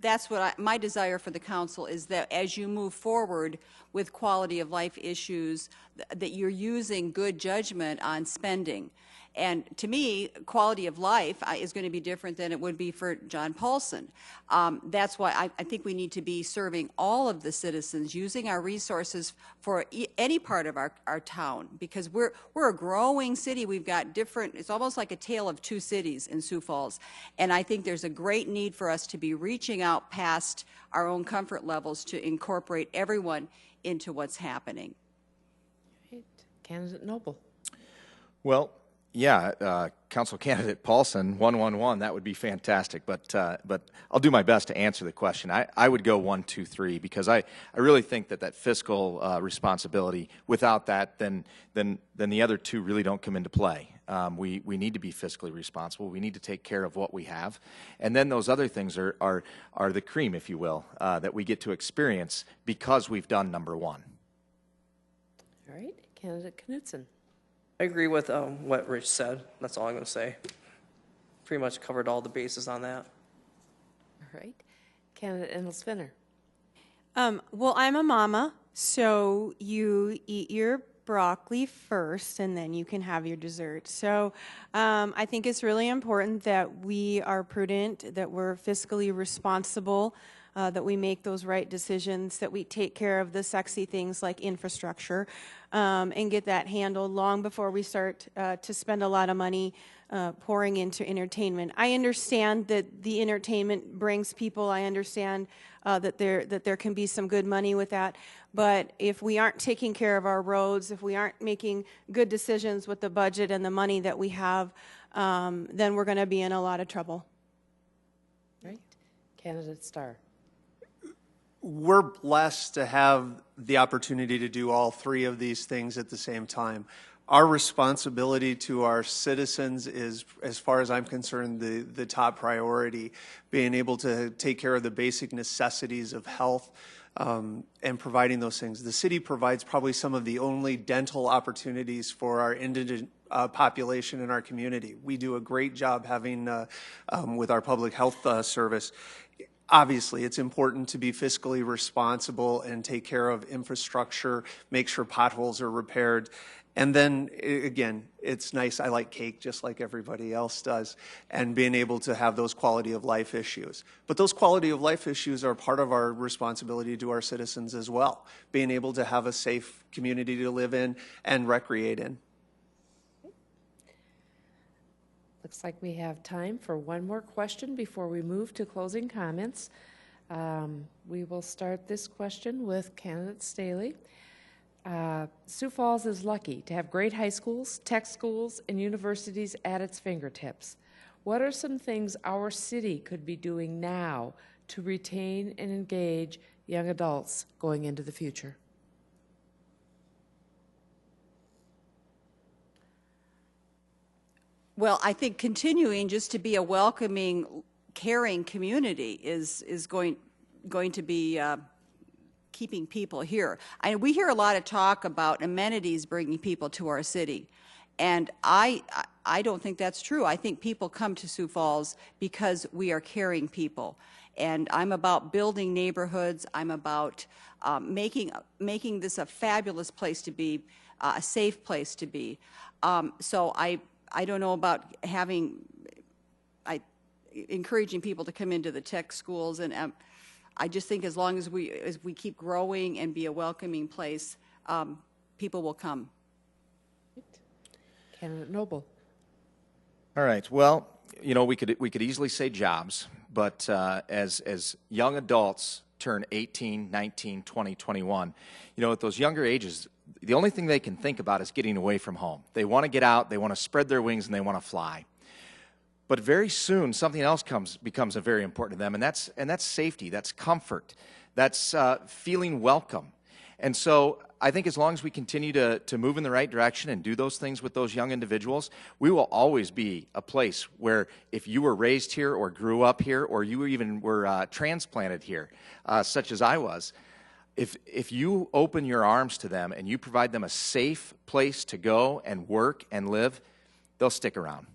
that's what my desire for the council is, that as you move forward with quality of life issues, that you're using good judgment on spending. And to me, quality of life is going to be different than it would be for John Paulson. That's why I think we need to be serving all of the citizens, using our resources for any part of our town, because we're a growing city. We've got different, it's almost like a tale of two cities in Sioux Falls. And I think there's a great need for us to be reaching out past our own comfort levels to incorporate everyone into what's happening.
Right. Candidate Noble.
Well, yeah, Council Candidate Paulson, 111, that would be fantastic. But I'll do my best to answer the question. I would go 1, 2, 3, because I really think that fiscal responsibility, without that, then the other two really don't come into play. We need to be fiscally responsible. We need to take care of what we have, and then those other things are the cream, if you will, that we get to experience because we've done number one.
All right, Candidate Knudsen.
I agree with what Rich said. That's all I'm going to say. Pretty much covered all the bases on that.
All right. Candidate Innes Finner.
Well, I'm a mama, so you eat your broccoli first, and then you can have your dessert. So I think it's really important that we are prudent, that we're fiscally responsible, that we make those right decisions, that we take care of the sexy things like infrastructure, and get that handled long before we start to spend a lot of money pouring into entertainment. I understand that the entertainment brings people. I understand that there can be some good money with that. But if we aren't taking care of our roads, if we aren't making good decisions with the budget and the money that we have, then we're going to be in a lot of trouble.
Right. Candidate Starr.
We're blessed to have the opportunity to do all three of these things at the same time. Our responsibility to our citizens is, as far as I'm concerned, the top priority, being able to take care of the basic necessities of health and providing those things. The city provides probably some of the only dental opportunities for our indigent population in our community. We do a great job having, with our public health service. Obviously, it's important to be fiscally responsible and take care of infrastructure, make sure potholes are repaired. And then, again, it's nice. I like cake just like everybody else does, and being able to have those quality of life issues. But those quality of life issues are part of our responsibility to our citizens as well, being able to have a safe community to live in and recreate in.
Looks like we have time for one more question before we move to closing comments. We will start this question with candidate Staley. Sioux Falls is lucky to have great high schools, tech schools, and universities at its fingertips. What are some things our city could be doing now to retain and engage young adults going into the future?
Well, I think continuing just to be a welcoming, caring community is going to be keeping people here. We hear a lot of talk about amenities bringing people to our city, and I don't think that's true. I think people come to Sioux Falls because we are caring people, and I'm about building neighborhoods. I'm about making this a fabulous place to be, a safe place to be. So I don't know about encouraging people to come into the tech schools, and I just think as long as we keep growing and be a welcoming place, people will come.
Candidate Noble.
All right. Well, you know, we could easily say jobs, but as young adults turn 18, 19, 20, 21, you know, at those younger ages, the only thing they can think about is getting away from home. They want to get out, they want to spread their wings, and they want to fly. But very soon, something else becomes very important to them, and that's safety, that's comfort, that's feeling welcome. And so I think as long as we continue to move in the right direction and do those things with those young individuals, we will always be a place where if you were raised here or grew up here or you even were transplanted here, such as I was, if you open your arms to them and you provide them a safe place to go and work and live, they'll stick around.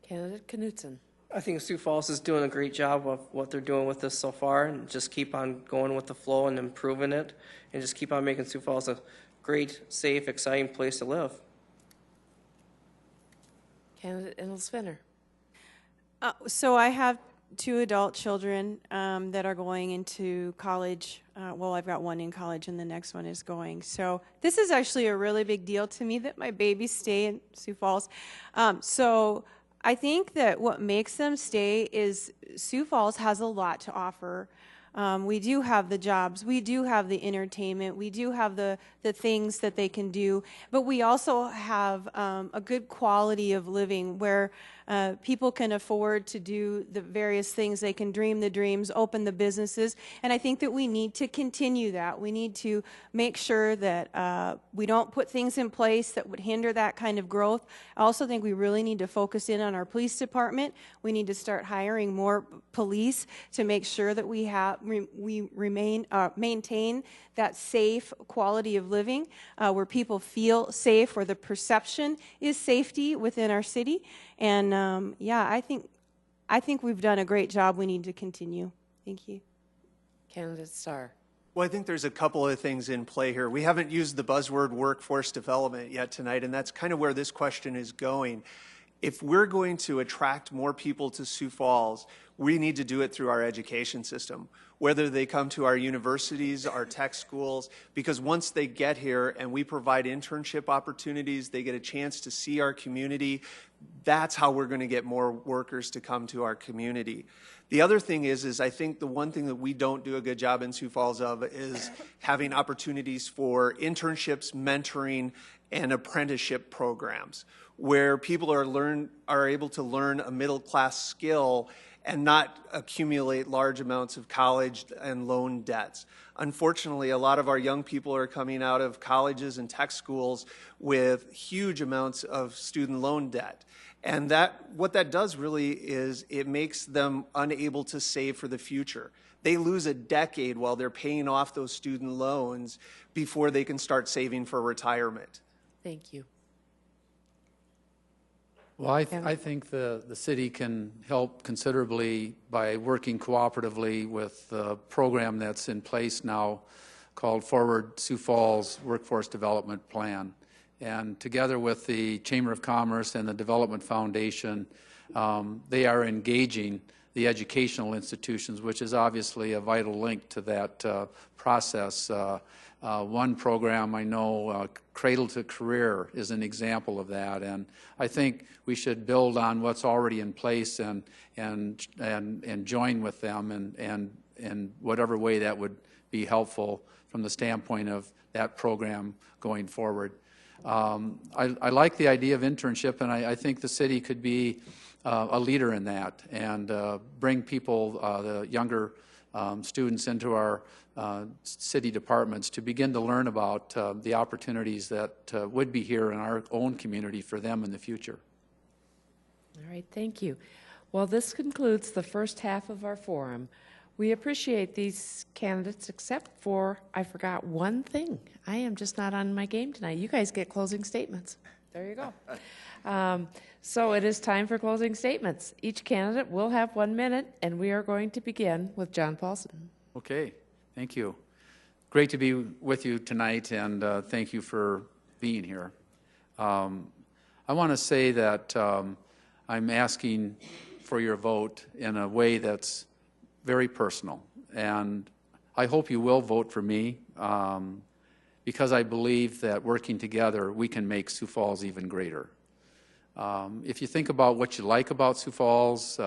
Candidate Knutson.
I think Sioux Falls is doing a great job of what they're doing with this so far, and just keep on going with the flow and improving it, and just keep on making Sioux Falls a great, safe, exciting place to live.
Candidate Innes Fenner.
So I have 2 adult children that are going into college. Well, I've got one in college and the next one is going. So this is actually a really big deal to me that my babies stay in Sioux Falls. So I think that what makes them stay is Sioux Falls has a lot to offer. We do have the jobs, we do have the entertainment, we do have the things that they can do, but we also have a good quality of living where people can afford to do the various things. They can dream the dreams, open the businesses, and I think that we need to continue that. We need to make sure that we don't put things in place that would hinder that kind of growth. I also think we really need to focus in on our police department. We need to start hiring more police to make sure that we maintain that safe quality of living where people feel safe, where the perception is safety within our city. And yeah, I think we've done a great job. We need to continue. Thank you.
Candidate Starr.
Well, I think there's a couple of things in play here. We haven't used the buzzword workforce development yet tonight, and that's kind of where this question is going. If we're going to attract more people to Sioux Falls, we need to do it through our education system, whether they come to our universities, our tech schools, because once they get here and we provide internship opportunities, they get a chance to see our community. That's how we're going to get more workers to come to our community. The other thing is I think the one thing that we don't do a good job in Sioux Falls of is having opportunities for internships, mentoring, and apprenticeship programs where people are able to learn a middle-class skill and not accumulate large amounts of college and loan debts. Unfortunately, a lot of our young people are coming out of colleges and tech schools with huge amounts of student loan debt. And what that does really is it makes them unable to save for the future. They lose a decade while they're paying off those student loans before they can start saving for retirement.
Thank you.
Well, I think the city can help considerably by working cooperatively with the program that's in place now called Forward Sioux Falls Workforce Development Plan. And together with the Chamber of Commerce and the Development Foundation, they are engaging the educational institutions, which is obviously a vital link to that process. One program I know, Cradle to Career, is an example of that, and I think we should build on what's already in place and join with them and whatever way that would be helpful from the standpoint of that program going forward. I like the idea of internship, and I think the city could be a leader in that and bring people, the younger students, into our city departments to begin to learn about the opportunities that would be here in our own community for them in the future.
All right, thank you. Well, this concludes the first half of our forum. We appreciate these candidates, except for, I forgot one thing. I am just not on my game tonight. You guys get closing statements. There you go. So it is time for closing statements. Each candidate will have 1 minute, and we are going to begin with John Paulson.
Okay, thank you. Great to be with you tonight, and thank you for being here. I want to say that I'm asking for your vote in a way that's very personal, and I hope you will vote for me because I believe that working together we can make Sioux Falls even greater. If you think about what you like about Sioux Falls,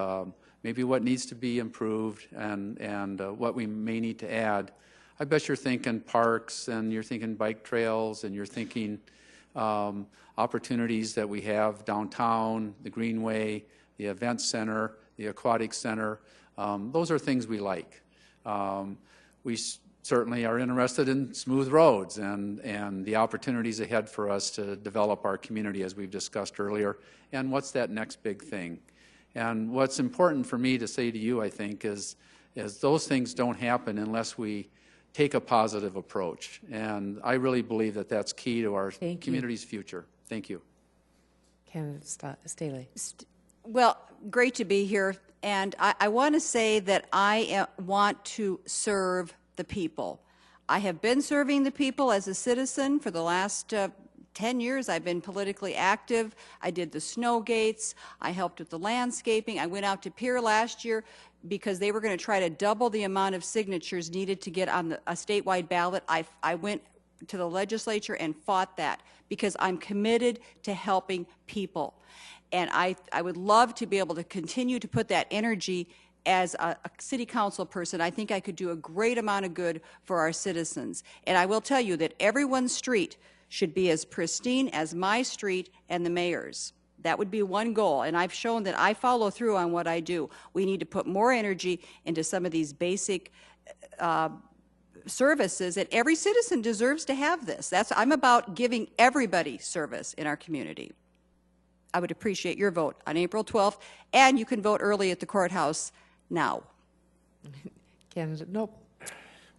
maybe what needs to be improved and what we may need to add, I bet you're thinking parks and you're thinking bike trails and you're thinking opportunities that we have downtown, the Greenway, the event center, the aquatic center. Those are things we like. We certainly are interested in smooth roads and the opportunities ahead for us to develop our community, as we've discussed earlier, and what's that next big thing. And what's important for me to say to you, I think, is those things don't happen unless we take a positive approach. And I really believe that that's key to our community's future. Thank you.
Candidate Staley.
Well, great to be here. And I want to say that I want to serve the people. I have been serving the people as a citizen for the last 10 years. I've been politically active. I did the snow gates. I helped with the landscaping. I went out to Pier last year because they were going to try to double the amount of signatures needed to get on a statewide ballot. I went to the legislature and fought that because I'm committed to helping people. And I would love to be able to continue to put that energy as a city council person. I think I could do a great amount of good for our citizens. And I will tell you that everyone's street should be as pristine as my street and the mayor's. That would be one goal, and I've shown that I follow through on what I do. We need to put more energy into some of these basic services, and every citizen deserves to have this. I'm about giving everybody service in our community. I would appreciate your vote on April 12th, and you can vote early at the courthouse now.
Candidate Noble.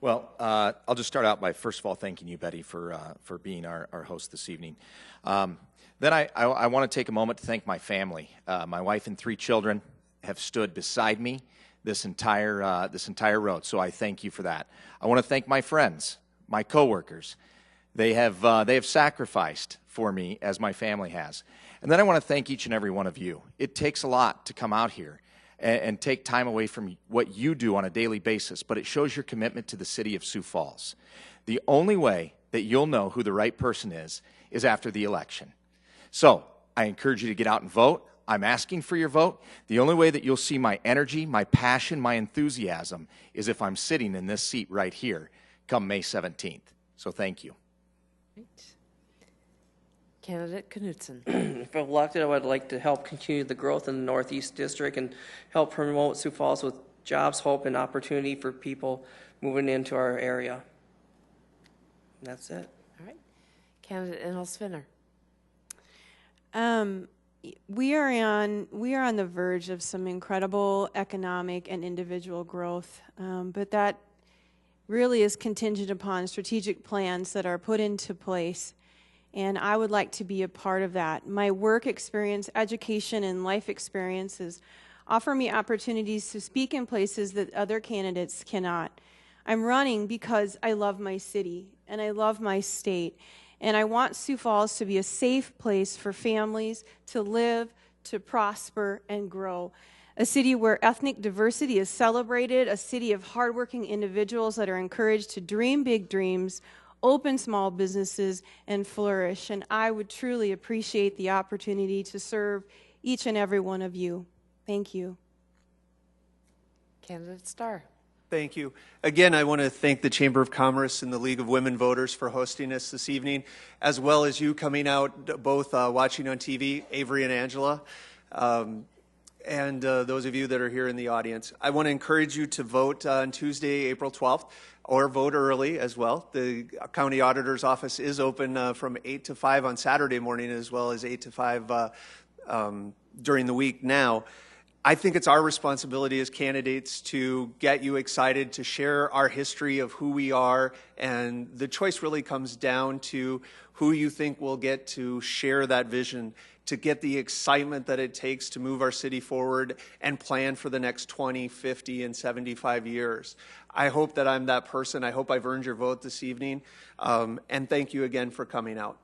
Well, I'll just start out by, first of all, thanking you, Betty, for being our host this evening. Then I want to take a moment to thank my family. My wife and 3 children have stood beside me this entire road, so I thank you for that. I want to thank my friends, my coworkers. They have sacrificed for me as my family has. And then I want to thank each and every one of you. It takes a lot to come out here and take time away from what you do on a daily basis, but it shows your commitment to the city of Sioux Falls. The only way that you'll know who the right person is after the election. So I encourage you to get out and vote. I'm asking for your vote. The only way that you'll see my energy, my passion, my enthusiasm is if I'm sitting in this seat right here come May 17th. So thank you.
Right. Candidate Knudsen.
If elected, I would like to help continue the growth in the Northeast District and help promote Sioux Falls with jobs, hope, and opportunity for people moving into our area. And that's it.
All right. Candidate Ennels Finner.
We are on the verge of some incredible economic and individual growth, but that really is contingent upon strategic plans that are put into place, and I would like to be a part of that. My work experience, education, and life experiences offer me opportunities to speak in places that other candidates cannot. I'm running because I love my city and I love my state, and I want Sioux Falls to be a safe place for families to live, to prosper, and grow. A city where ethnic diversity is celebrated, a city of hardworking individuals that are encouraged to dream big dreams, open small businesses, and flourish. And I would truly appreciate the opportunity to serve each and every one of you. Thank you.
Candidate Starr.
Thank you. Again, I want to thank the Chamber of Commerce and the League of Women Voters for hosting us this evening, as well as you coming out, both watching on TV, Avery and Angela, and those of you that are here in the audience. I want to encourage you to vote on Tuesday, April 12th, or vote early as well. The County Auditor's Office is open from 8 to 5 on Saturday morning, as well as 8 to 5 during the week now. I think it's our responsibility as candidates to get you excited, to share our history of who we are, and the choice really comes down to who you think will get to share that vision, to get the excitement that it takes to move our city forward and plan for the next 20, 50, and 75 years. I hope that I'm that person. I hope I've earned your vote this evening, and thank you again for coming out.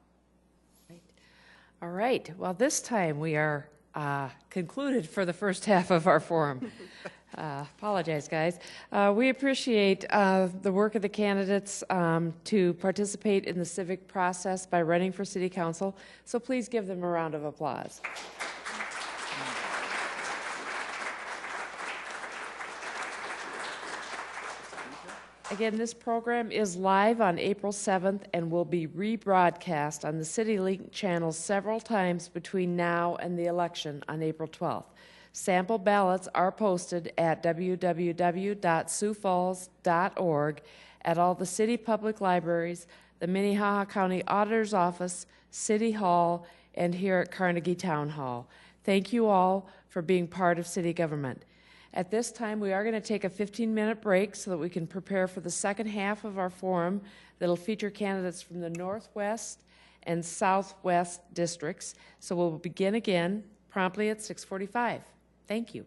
All right. Well, this time we are concluded for the first half of our forum. Apologize, guys. We appreciate the work of the candidates to participate in the civic process by running for City Council, so please give them a round of applause. Again, this program is live on April 7th and will be rebroadcast on the CityLink channel several times between now and the election on April 12th. Sample ballots are posted at www.siouxfalls.org at all the city public libraries, the Minnehaha County Auditor's Office, City Hall, and here at Carnegie Town Hall. Thank you all for being part of city government. At this time, we are going to take a 15-minute break so that we can prepare for the second half of our forum that'll feature candidates from the Northwest and Southwest districts. So we'll begin again promptly at 6:45. Thank you.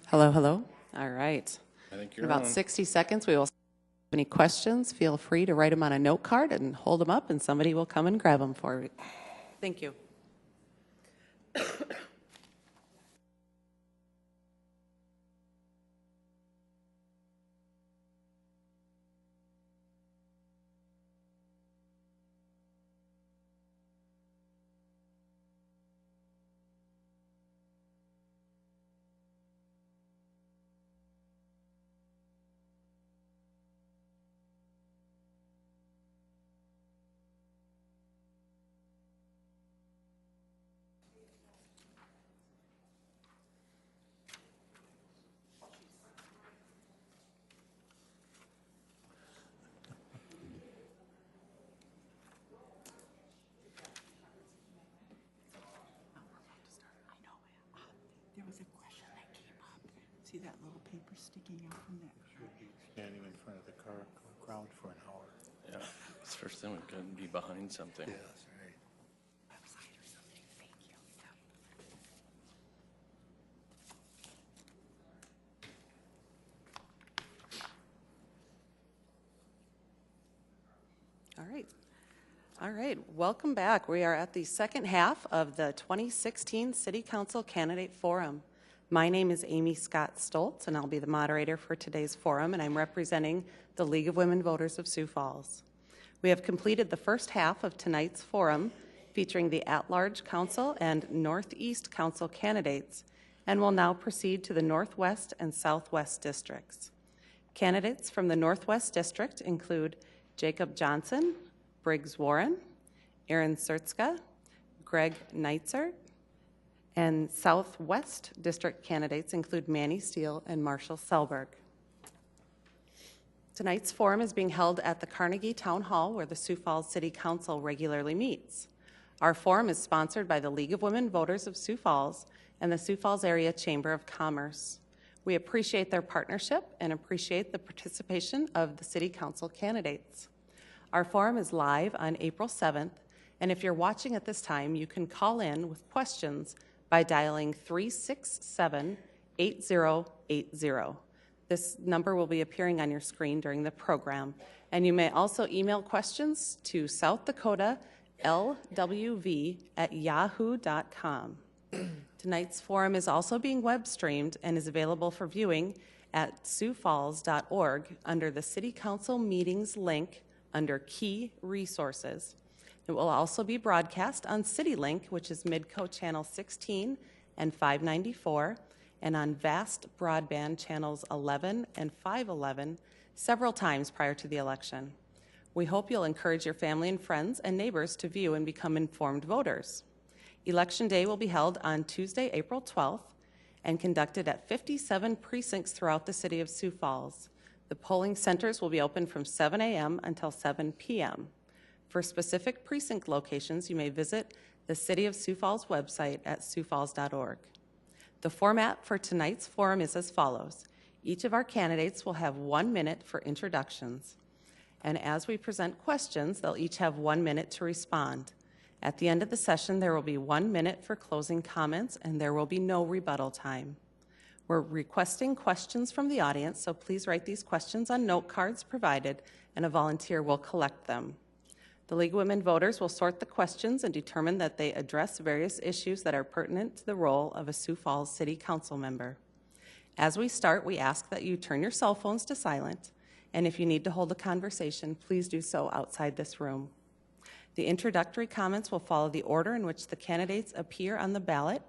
Hello, hello. All right.
I think
In
you're
about
on.
60 seconds, we will. Any questions, feel free to write them on a note card and hold them up, and somebody will come and grab them for you. Thank you.
There was a question that came up. See that little paper sticking out from that?
Standing in front of the crowd for an hour. Yeah, it's the first thing we've got to be behind something. Yeah, that's right.
Website or something. Thank you.
All right. All right. Welcome back. We are at the second half of the 2016 City Council Candidate Forum. My name is Amy Scott Stoltz, and I'll be the moderator for today's forum, and I'm representing the League of Women Voters of Sioux Falls. We have completed the first half of tonight's forum, featuring the at-large council and Northeast Council candidates, and will now proceed to the Northwest and Southwest districts. Candidates from the Northwest District include Jacob Johnson, Briggs Warren, Aaron Sertzka, Greg Neitzer, and Southwest District candidates include Manny Steele and Marshall Selberg. Tonight's forum is being held at the Carnegie Town Hall, where the Sioux Falls City Council regularly meets. Our forum is sponsored by the League of Women Voters of Sioux Falls and the Sioux Falls Area Chamber of Commerce. We appreciate their partnership and appreciate the participation of the City Council candidates. Our forum is live on April 7th, and if you're watching at this time, you can call in with questions by dialing 367-8080. This number will be appearing on your screen during the program, and you may also email questions to southdakota.lwv@yahoo.com. Tonight's forum is also being web streamed and is available for viewing at siouxfalls.org under the City Council Meetings link under Key Resources. It will also be broadcast on CityLink, which is Midco Channel 16 and 594, and on Vast Broadband Channels 11 and 511 several times prior to the election. We hope you'll encourage your family and friends and neighbors to view and become informed voters. Election Day will be held on Tuesday, April 12th, and conducted at 57 precincts throughout the city of Sioux Falls. The polling centers will be open from 7 a.m. until 7 p.m. For specific precinct locations, you may visit the City of Sioux Falls website at siouxfalls.org. The format for tonight's forum is as follows. Each of our candidates will have 1 minute for introductions. And as we present questions, they'll each have 1 minute to respond. At the end of the session, there will be 1 minute for closing comments, and there will be no rebuttal time. We're requesting questions from the audience, so please write these questions on note cards provided, and a volunteer will collect them. The League of Women Voters will sort the questions and determine that they address various issues that are pertinent to the role of a Sioux Falls City Council member. As we start, we ask that you turn your cell phones to silent, and if you need to hold a conversation, please do so outside this room. The introductory comments will follow the order in which the candidates appear on the ballot,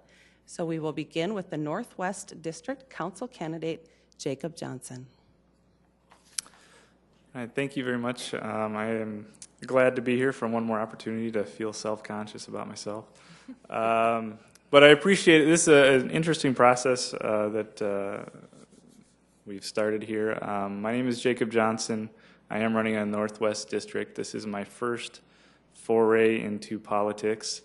so we will begin with the Northwest District Council candidate, Jacob Johnson.
All right, thank you very much. I am glad to be here for one more opportunity to feel self-conscious about myself. But I appreciate it. This is an interesting process that we've started here. My name is Jacob Johnson. I am running on Northwest District. This is my first foray into politics.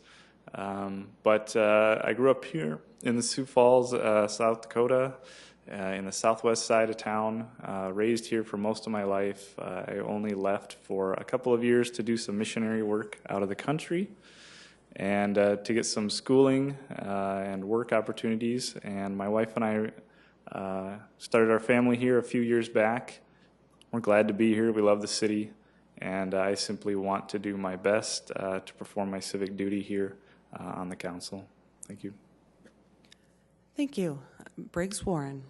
But I grew up here in the Sioux Falls, South Dakota, in the southwest side of town, raised here for most of my life. I only left for a couple of years to do some missionary work out of the country. and to get some schooling and work opportunities. And my wife and I started our family here a few years back. We're glad to be here. We love the city, and I simply want to do my best to perform my civic duty here on the council. Thank you.
Thank you. Briggs Warren.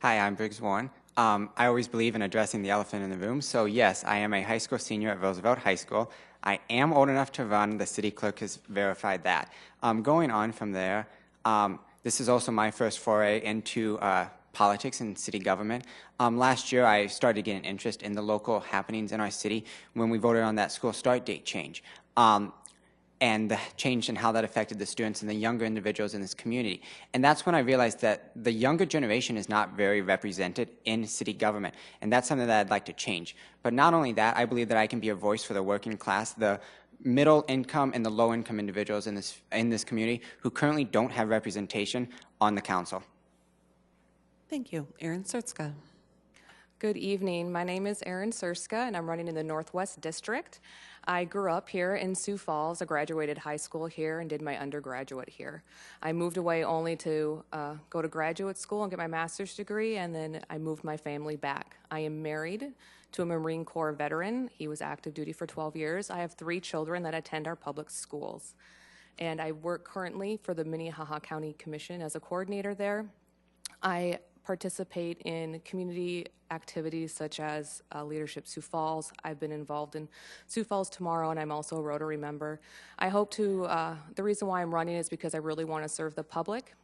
Hi, I'm Briggs Warren. I always believe in addressing the elephant in the room. So yes, I am a high school senior at Roosevelt High School. I am old enough to run. The city clerk has verified that. Going on from there, this is also my first foray into politics and city government. Last year, I started getting interest in the local happenings in our city when we voted on that school start date change. And the change in how that affected the students and the younger individuals in this community. And that's when I realized that the younger generation is not very represented in city government, and that's something that I'd like to change. But not only that, I believe that I can be a voice for the working class, the middle income and the low income individuals in this community who currently don't have representation on the council.
Thank you. Erin Surtska.
Good evening. My name is Erin Surska, and I'm running in the Northwest District. I grew up here in Sioux Falls. I graduated high school here and did my undergraduate here. I moved away only to go to graduate school and get my master's degree, and then I moved my family back. I am married to a Marine Corps veteran. He was active duty for 12 years. I have 3 children that attend our public schools. And I work currently for the Minnehaha County Commission as a coordinator there. I participate in community activities such as Leadership Sioux Falls. I've been involved in Sioux Falls Tomorrow, and I'm also a Rotary member. I hope to, the reason why I'm running is because I really want to serve the public.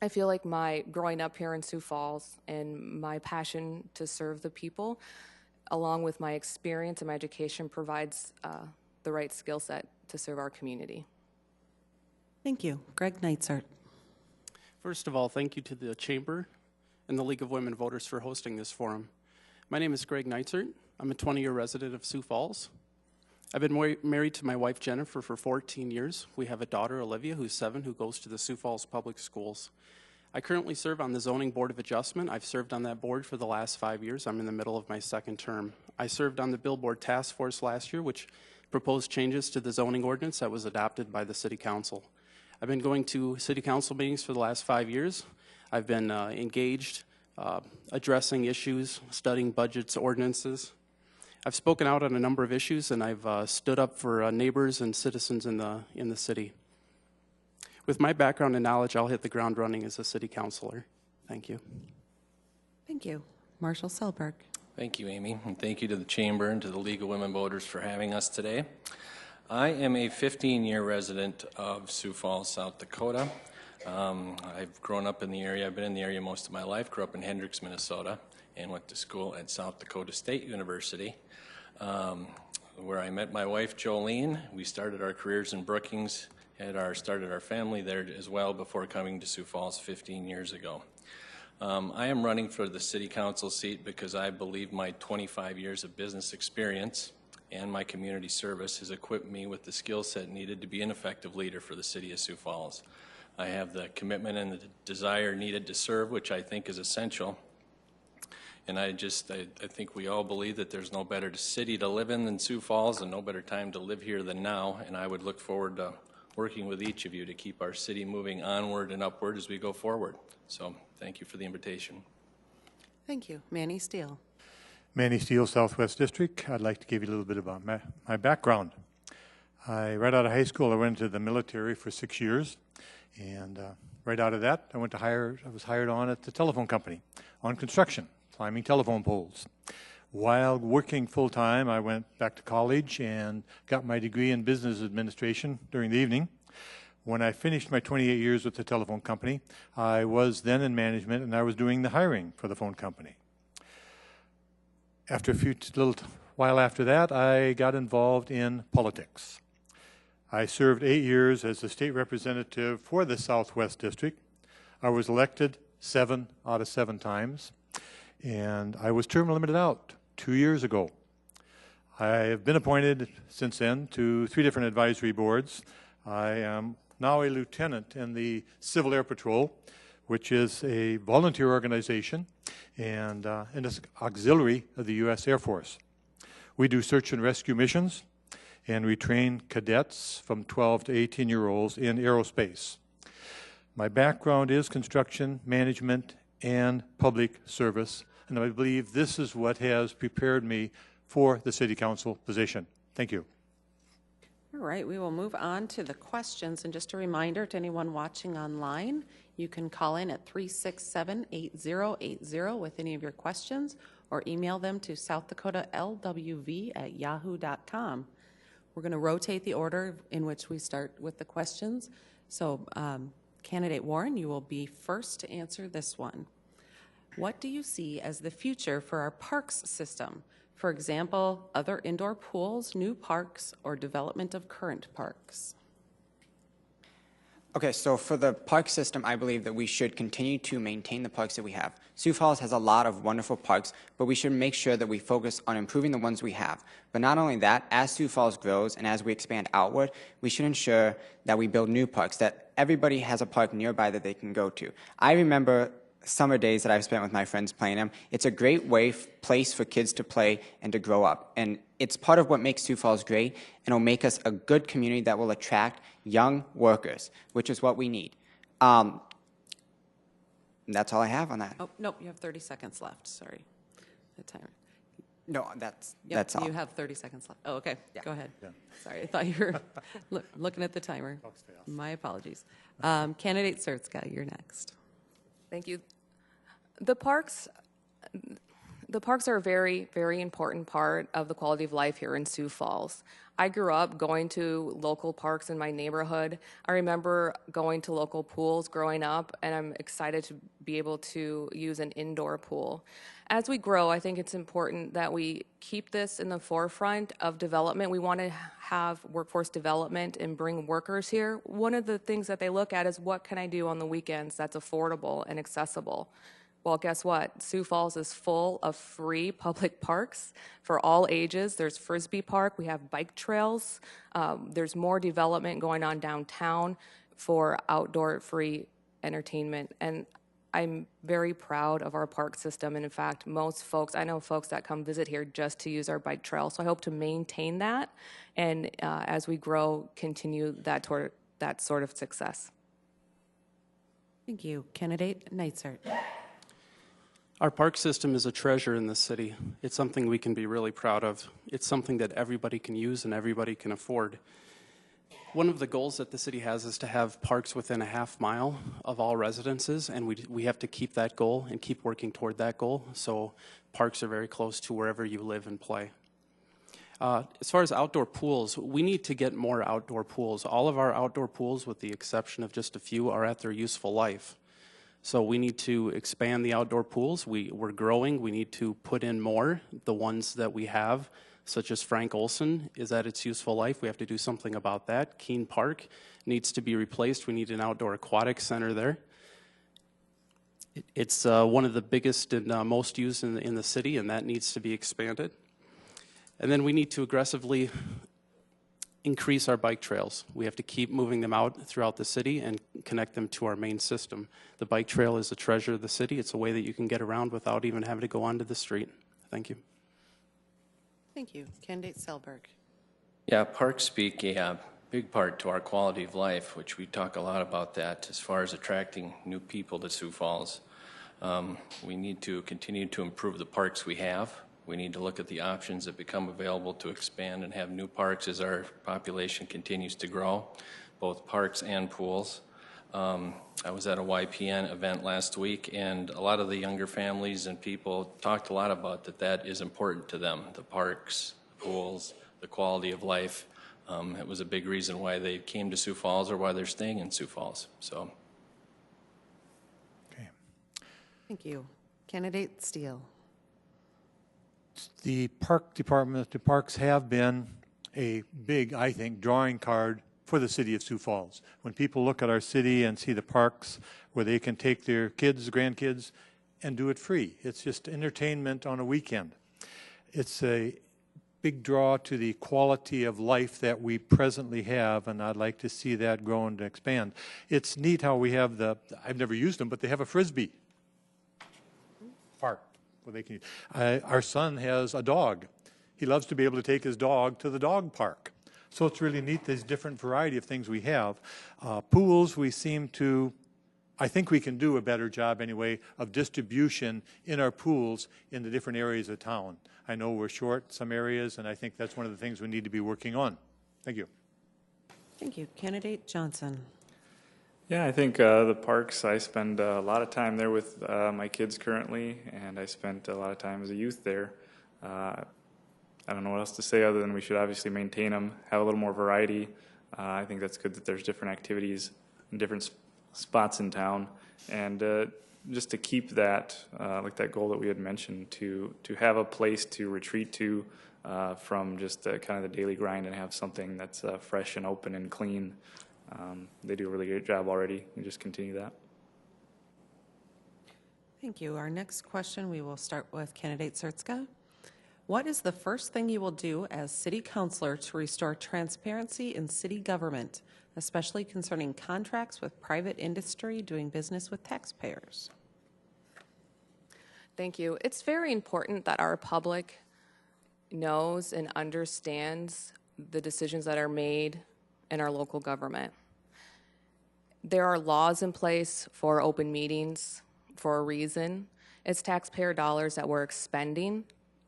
I feel like my growing up here in Sioux Falls and my passion to serve the people, along with my experience and my education, provides the right skill set to serve our community.
Thank you. Greg Neitzert.
First of all, thank you to the Chamber and the League of Women Voters for hosting this forum. My name is Greg Neitzert. I'm a 20-year resident of Sioux Falls. I've been married to my wife Jennifer for 14 years. We have a daughter, Olivia, who's 7, who goes to the Sioux Falls Public Schools. I currently serve on the Zoning Board of Adjustment. I've served on that board for the last 5 years. I'm in the middle of my 2nd term. I served on the Billboard Task Force last year, which proposed changes to the zoning ordinance that was adopted by the City Council. I've been going to City Council meetings for the last 5 years. I've been engaged, addressing issues, studying budgets, ordinances. I've spoken out on a number of issues, and I've stood up for neighbors and citizens in the city. With my background and knowledge, I'll hit the ground running as a city councilor. Thank you.
Thank you. Marshall Selberg.
Thank you, Amy, and thank you to the Chamber and to the League of Women Voters for having us today. I am a 15-year resident of Sioux Falls, South Dakota. I've grown up in the area. I've been in the area most of my life. Grew up in Hendricks, Minnesota, and went to school at South Dakota State University, where I met my wife, Jolene. We started our careers in Brookings, started our family there as well before coming to Sioux Falls 15 years ago. I am running for the City Council seat because I believe my 25 years of business experience and my community service has equipped me with the skill set needed to be an effective leader for the City of Sioux Falls. I have the commitment and the desire needed to serve, which I think is essential. And I think we all believe that there's no better city to live in than Sioux Falls and no better time to live here than now. And I would look forward to working with each of you to keep our city moving onward and upward as we go forward. So thank you for the invitation.
Thank you. Manny Steele.
Manny Steele, Southwest District. I'd like to give you a little bit about my background. Right out of high school, I went into the military for 6 years. And right out of that, I was hired on at the telephone company on construction, climbing telephone poles. While working full-time, I went back to college and got my degree in business administration during the evening. When I finished my 28 years with the telephone company, I was then in management and I was doing the hiring for the phone company. After a little while after that, I got involved in politics. I served 8 years as the state representative for the Southwest District. I was elected 7 out of 7 times, and I was term limited out 2 years ago. I have been appointed since then to 3 different advisory boards. I am now a lieutenant in the Civil Air Patrol, which is a volunteer organization and an auxiliary of the U.S. Air Force. We do search and rescue missions, and we train cadets from 12 to 18-year-olds in aerospace. My background is construction, management, and public service, and I believe this is what has prepared me for the City Council position. Thank you.
All right, we will move on to the questions. And just a reminder to anyone watching online, you can call in at 367-8080 with any of your questions or email them to southdakota.lwv@yahoo.com. We're going to rotate the order in which we start with the questions. So, Candidate Warren, you will be first to answer this one. What do you see as the future for our parks system? For example, other indoor pools, new parks, or development of current parks?
Okay, so for the park system, I believe that we should continue to maintain the parks that we have. Sioux Falls has a lot of wonderful parks, but we should make sure that we focus on improving the ones we have. But not only that, as Sioux Falls grows and as we expand outward, we should ensure that we build new parks, that everybody has a park nearby that they can go to. I remember summer days that I've spent with my friends playing them. It's a great place for kids to play and to grow up. And it's part of what makes Sioux Falls great, and will make us a good community that will attract young workers, which is what we need. That's all I have on that.
Oh, nope, you have 30 seconds left. Sorry. The timer.
No, that's all.
You have 30 seconds left. Oh, okay. Yeah. Go ahead. Yeah. Sorry, I thought you were looking at the timer. My apologies. Candidate Sertska, you're next.
Thank you. The parks are a very, very important part of the quality of life here in Sioux Falls. I grew up going to local parks in my neighborhood. I remember going to local pools growing up, and I'm excited to be able to use an indoor pool. As we grow, I think it's important that we keep this in the forefront of development. We want to have workforce development and bring workers here. One of the things that they look at is, what can I do on the weekends that's affordable and accessible? Well, guess what? Sioux Falls is full of free public parks for all ages. There's Frisbee Park. We have bike trails. There's more development going on downtown for outdoor free entertainment. And I'm very proud of our park system. And in fact, I know folks that come visit here just to use our bike trail. So I hope to maintain that. And as we grow, continue that sort of success.
Thank you. Candidate Neitzer.
Our park system is a treasure in this city. It's something we can be really proud of. It's something that everybody can use and everybody can afford. One of the goals that the city has is to have parks within a half mile of all residences, and we have to keep that goal and keep working toward that goal. So parks are very close to wherever you live and play. As far as outdoor pools, we need to get more outdoor pools. All of our outdoor pools, with the exception of just a few, are at their useful life. So we need to expand the outdoor pools. We're growing. We need to put in more. The ones that we have, such as Frank Olson, is at its useful life. We have to do something about that. Keene Park needs to be replaced. We need an outdoor aquatic center there. It's one of the biggest and most used in the city, and that needs to be expanded. And then we need to aggressively increase our bike trails. We have to keep moving them out throughout the city and connect them to our main system. The bike trail is a treasure of the city. It's a way that you can get around without even having to go onto the street. Thank you.
Thank you. Candidate Selberg.
Yeah, parks speak a big part to our quality of life, which we talk a lot about that as far as attracting new people to Sioux Falls. We need to continue to improve the parks we have. We need to look at the options that become available to expand and have new parks as our population continues to grow, both parks and pools. I was at a YPN event last week, and a lot of the younger families and people talked a lot about that is important to them, the parks, the pools, the quality of life. It was a big reason why they came to Sioux Falls or why they're staying in Sioux Falls. So.
Okay.
Thank you. Candidate Steele.
The park department, the parks have been a big, I think, drawing card for the city of Sioux Falls. When people look at our city and see the parks where they can take their kids, grandkids, and do it free. It's just entertainment on a weekend. It's a big draw to the quality of life that we presently have, and I'd like to see that grow and expand. It's neat how we have I've never used them, but they have a Frisbee park. Well, they can. Our son has a dog. He loves to be able to take his dog to the dog park. So it's really neat, this different variety of things we have. Pools, we seem to, I think we can do a better job anyway of distribution in our pools in the different areas of town. I know we're short some areas, and I think that's one of the things we need to be working on. Thank you.
Thank you. Candidate Johnson.
Yeah, I think the parks, I spend a lot of time there with my kids currently, and I spent a lot of time as a youth there. I don't know what else to say other than we should obviously maintain them, have a little more variety. I think that's good that there's different activities in different spots in town, and just to keep that, like that goal that we had mentioned, to have a place to retreat to from just kind of the daily grind and have something that's fresh and open and clean. They do a really great job already, and just continue that.
Thank you. Our next question, we will start with candidate Sertska. What is the first thing you will do as city councilor to restore transparency in city government, especially concerning contracts with private industry doing business with taxpayers?
Thank you. It's very important that our public knows and understands the decisions that are made in our local government. There are laws in place for open meetings for a reason. It's taxpayer dollars that we're expending,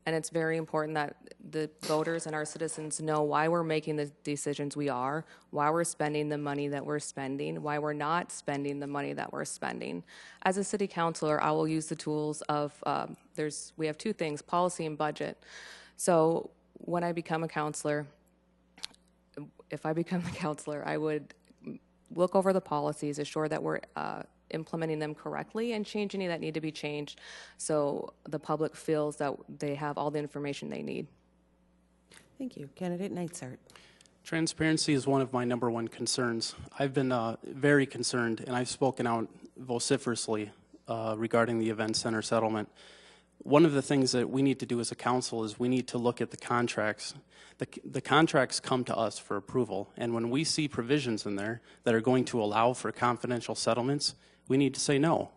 and it's very important that the voters and our citizens know why we're making the decisions we are, why we're spending the money that we're spending, why we're not spending the money that we're spending. As a city councilor, I will use the tools of, we have two things, policy and budget. So when I become a councilor, if I become the councilor, I would look over the policies, assure that we're implementing them correctly, and change any that need to be changed so the public feels that they have all the information they need.
Thank you. Candidate Neitzer.
Transparency is one of my #1 concerns. I've been very concerned, and I've spoken out vociferously regarding the event center settlement. One of the things that we need to do as a council is we need to look at the contracts. The contracts come to us for approval, and when we see provisions in there that are going to allow for confidential settlements, we need to say no.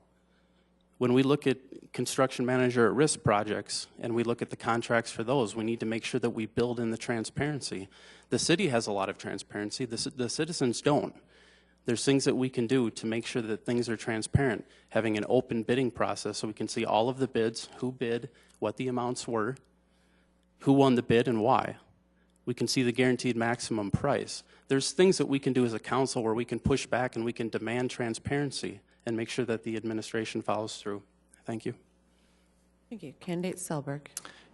When we look at construction manager at risk projects and we look at the contracts for those, we need to make sure that we build in the transparency. The city has a lot of transparency, the citizens don't. There's things that we can do to make sure that things are transparent, having an open bidding process so we can see all of the bids, who bid, what the amounts were, who won the bid and why. We can see the guaranteed maximum price. There's things that we can do as a council where we can push back and we can demand transparency and make sure that the administration follows through. Thank you.
Thank you. Candidate Selberg.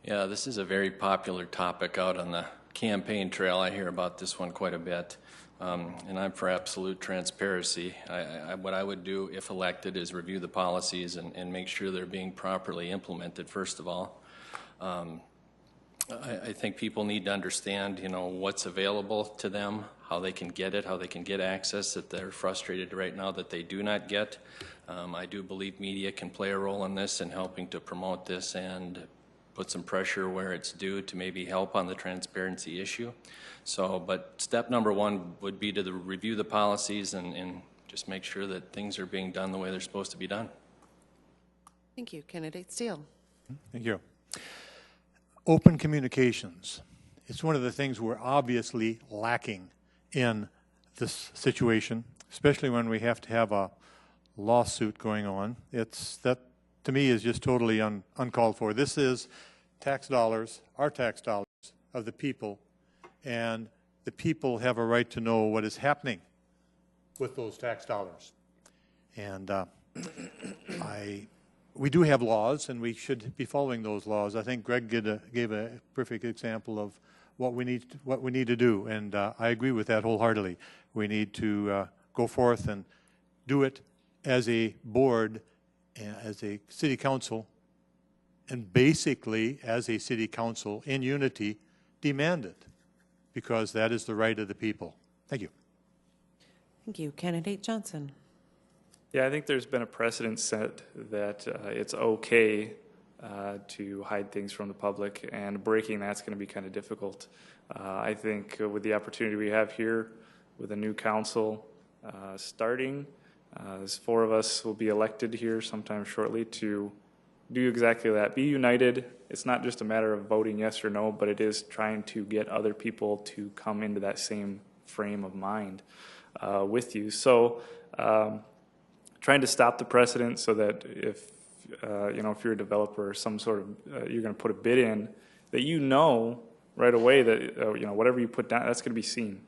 Yeah, this is a very popular topic out on the campaign trail. I hear about this one quite a bit. And I'm for absolute transparency. What I would do if elected is review the policies and make sure they're being properly implemented, first of all. I think people need to understand, what's available to them, how they can get it, how they can get access that they're frustrated right now that they do not get. I do believe media can play a role in this in helping to promote this and put some pressure where it's due to maybe help on the transparency issue. So, but step #1 would be to review the policies and just make sure that things are being done the way they're supposed to be done.
Thank you. Candidate Steele.
Thank you. Open communications. It's one of the things we're obviously lacking in this situation, especially when we have to have a lawsuit going on. That, to me, is just totally uncalled for. This is tax dollars, our tax dollars of the people, and the people have a right to know what is happening with those tax dollars. And we do have laws, and we should be following those laws. I think Greg gave a perfect example of what we need to do, and I agree with that wholeheartedly. We need to go forth and do it as a board, as a city council, and basically as a city council in unity, demand it, because that is the right of the people. Thank you.
Thank you. Candidate Johnson.
Yeah, I think there's been a precedent set that it's okay to hide things from the public, and breaking that's going to be kind of difficult. I think with the opportunity we have here, with a new council starting, there's 4 of us will be elected here sometime shortly to do exactly that. Be united. It's not just a matter of voting yes or no, but it is trying to get other people to come into that same frame of mind with you. So trying to stop the precedent so that if if you're a developer or some sort of, you're going to put a bid in, that right away that, whatever you put down, that's going to be seen.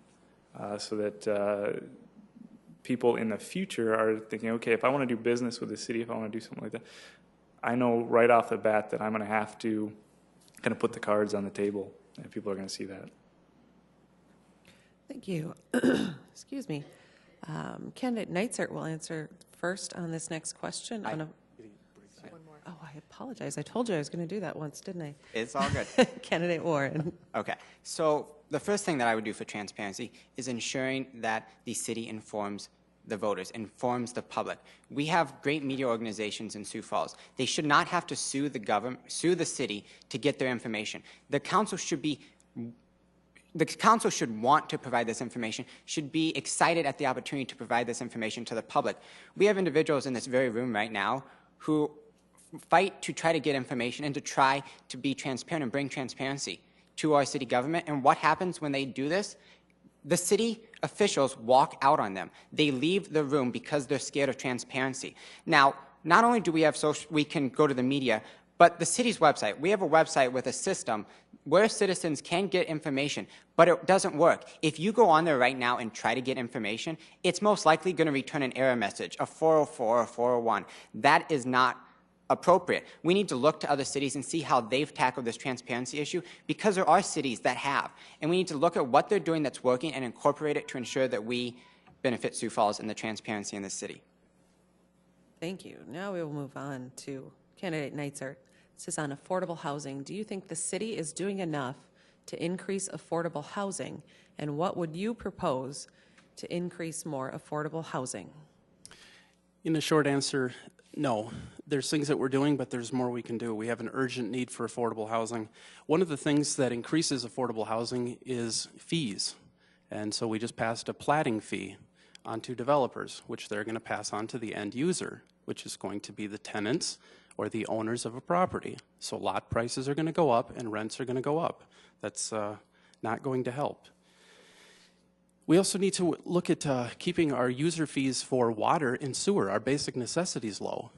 So that people in the future are thinking, okay, if I want to do business with the city, if I want to do something like that, I know right off the bat that I'm going to have to kind of put the cards on the table, and people are going to see that.
Thank you. Excuse me. Candidate Neitzer will answer first on this next question. Oh, I apologize. I told you I was going to do that once, didn't I?
It's all good.
Candidate Warren.
Okay. So the first thing that I would do for transparency is ensuring that the city informs the voters, informs the public. We have great media organizations in Sioux Falls. They should not have to sue the government, sue the city to get their information. The council should want to provide this information, should be excited at the opportunity to provide this information to the public. We have individuals in this very room right now who fight to try to get information and to try to be transparent and bring transparency to our city government. And what happens when they do this? The city officials walk out on them. They leave the room because they're scared of transparency. Now, not only do we have we can go to the media, but the city's website. We have a website with a system where citizens can get information, but it doesn't work. If you go on there right now and try to get information, it's most likely going to return an error message, a 404 or 401. That is not appropriate. We need to look to other cities and see how they've tackled this transparency issue, because there are cities that have. And we need to look at what they're doing that's working and incorporate it to ensure that we benefit Sioux Falls and the transparency in the city.
Thank you. Now we will move on to Candidate Neitzer. This is on affordable housing. Do you think the city is doing enough to increase affordable housing? And what would you propose to increase more affordable housing?
In a short answer, no. There's things that we're doing, but there's more we can do. We have an urgent need for affordable housing. One of the things that increases affordable housing is fees. And so we just passed a platting fee onto developers, which they're going to pass on to the end user, which is going to be the tenants or the owners of a property. So lot prices are going to go up and rents are going to go up. That's not going to help. We also need to look at keeping our user fees for water and sewer, our basic necessities, low.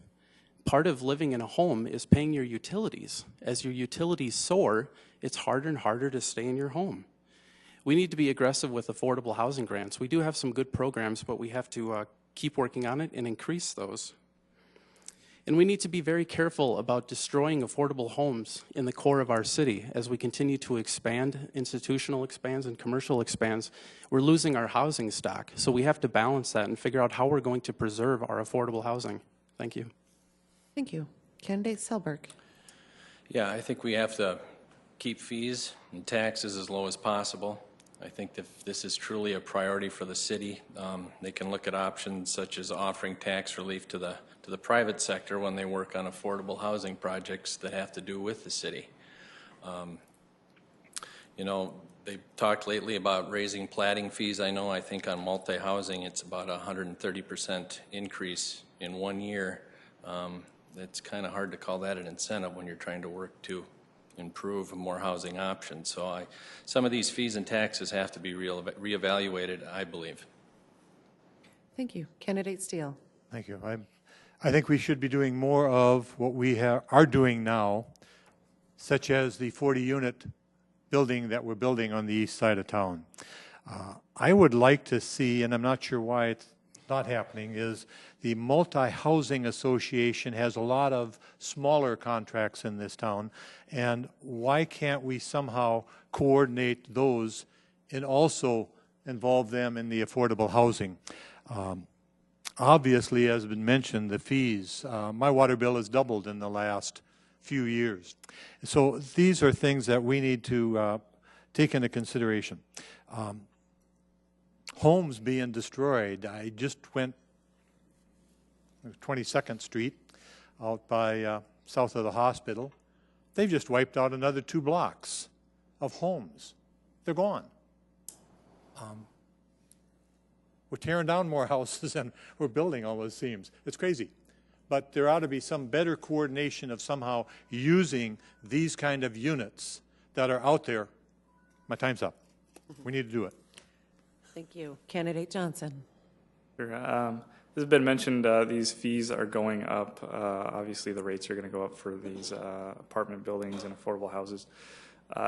Part of living in a home is paying your utilities. As your utilities soar, it's harder and harder to stay in your home. We need to be aggressive with affordable housing grants. We do have some good programs, but we have to keep working on it and increase those. And we need to be very careful about destroying affordable homes in the core of our city. As we continue to expand, institutional expands and commercial expands, we're losing our housing stock. So we have to balance that and figure out how we're going to preserve our affordable housing. Thank you.
Thank you. Candidate Selberg.
Yeah, I think we have to keep fees and taxes as low as possible. I think that if this is truly a priority for the city, they can look at options such as offering tax relief to the private sector when they work on affordable housing projects that have to do with the city. They talked lately about raising platting fees. I think on multi-housing it's about 130% increase in 1 year. It's kind of hard to call that an incentive when you're trying to work to improve more housing options. So some of these fees and taxes have to be reevaluated, I believe.
Thank you. Candidate Steele.
Thank you. I think we should be doing more of what we are doing now, such as the 40-unit building that we're building on the east side of town. I would like to see, and I'm not sure why it's not happening, is the Multi-Housing Association has a lot of smaller contracts in this town, and why can't we somehow coordinate those and also involve them in the affordable housing? Obviously, as has been mentioned, the fees. My water bill has doubled in the last few years. So these are things that we need to take into consideration. Homes being destroyed. I just went 22nd Street out by south of the hospital. They've just wiped out another 2 blocks of homes. They're gone. We're tearing down more houses than we're building, almost seems. It's crazy. but there ought to be some better coordination of somehow using these kind of units that are out there. My time's up. We need to do it.
Thank you. Candidate Johnson.
Sure. This has been mentioned, these fees are going up. Obviously, the rates are going to go up for these apartment buildings and affordable houses.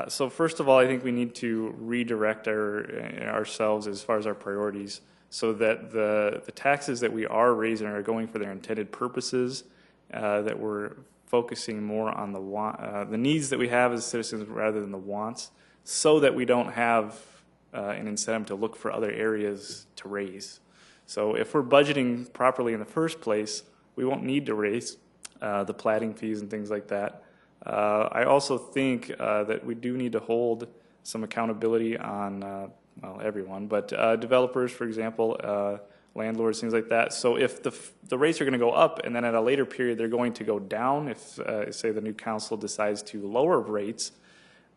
So first of all, I think we need to redirect ourselves as far as our priorities so that the taxes that we are raising are going for their intended purposes, that we're focusing more on the needs that we have as citizens rather than the wants, so that we don't have an incentive to look for other areas to raise. So if we're budgeting properly in the first place, we won't need to raise the platting fees and things like that. I also think that we do need to hold some accountability on, well, everyone, but developers, for example, landlords, things like that. So if the rates are going to go up and then at a later period they're going to go down, if, say, the new council decides to lower rates,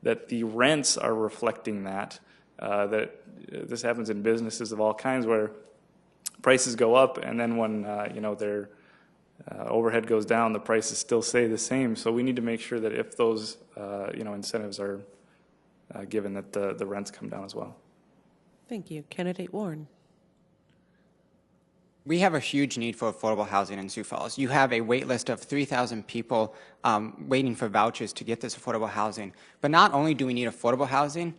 that the rents are reflecting that. That this happens in businesses of all kinds where prices go up, and then when their overhead goes down, the prices still stay the same. So we need to make sure that if those incentives are given, that the rents come down as well.
Thank you. Candidate Warren.
We have a huge need for affordable housing in Sioux Falls. You have a wait list of 3,000 people waiting for vouchers to get this affordable housing. But not only do we need affordable housing,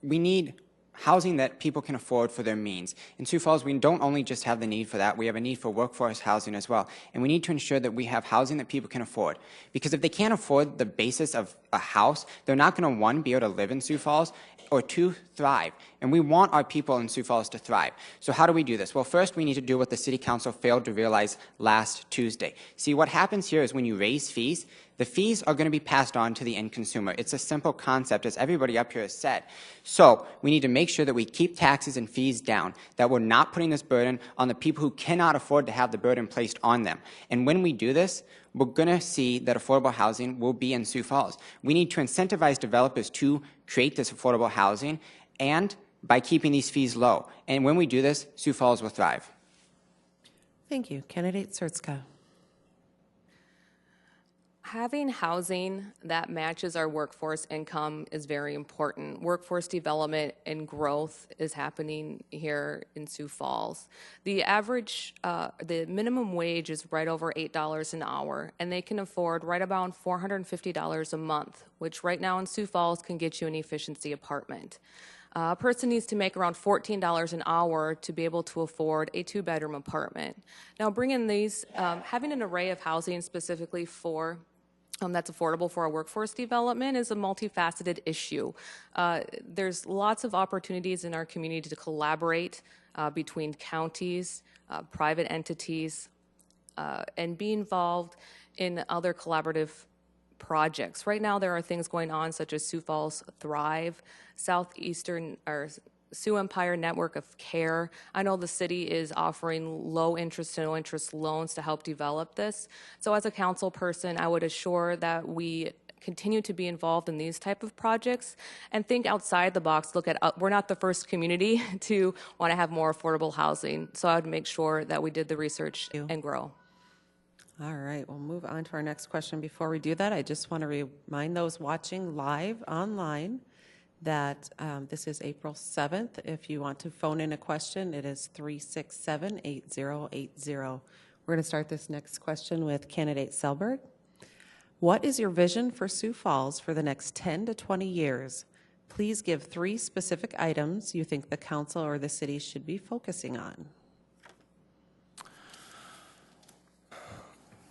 we need housing that people can afford for their means. In Sioux Falls, we don't only just have the need for that, we have a need for workforce housing as well. And we need to ensure that we have housing that people can afford. Because if they can't afford the basis of a house, they're not going to, one, be able to live in Sioux Falls, or two, thrive. And we want our people in Sioux Falls to thrive. So how do we do this? Well, first we need to do what the City Council failed to realize last Tuesday. See, what happens here is when you raise fees, the fees are going to be passed on to the end consumer. It's a simple concept, as everybody up here has said. So we need to make sure that we keep taxes and fees down, that we're not putting this burden on the people who cannot afford to have the burden placed on them. And when we do this, we're going to see that affordable housing will be in Sioux Falls. We need to incentivize developers to create this affordable housing, and by keeping these fees low. And when we do this, Sioux Falls will thrive.
Thank you. Candidate Surtska.
Having housing that matches our workforce income is very important. Workforce development and growth is happening here in Sioux Falls. The average, the minimum wage is right over $8 an hour, and they can afford right about $450 a month, which right now in Sioux Falls can get you an efficiency apartment. A person needs to make around $14 an hour to be able to afford a 2-bedroom apartment. Now, bringing these, having an array of housing specifically for that's affordable for our workforce development is a multifaceted issue. There's lots of opportunities in our community to collaborate between counties, private entities, and be involved in other collaborative projects. Right now there are things going on such as Sioux Falls Thrive, Southeastern or Sioux Empire Network of Care. I know the city is offering low interest to no interest loans to help develop this. So as a council person, I would assure that we continue to be involved in these type of projects and think outside the box. Look at, we're not the first community to want to have more affordable housing. So I would make sure that we did the research and grow.
All right, we'll move on to our next question. Before we do that, I just want to remind those watching live online that this is April 7th. If you want to phone in a question, it is 367-8080. We're going to start this next question with candidate Selberg. What is your vision for Sioux Falls for the next 10 to 20 years? Please give 3 specific items you think the council or the city should be focusing on.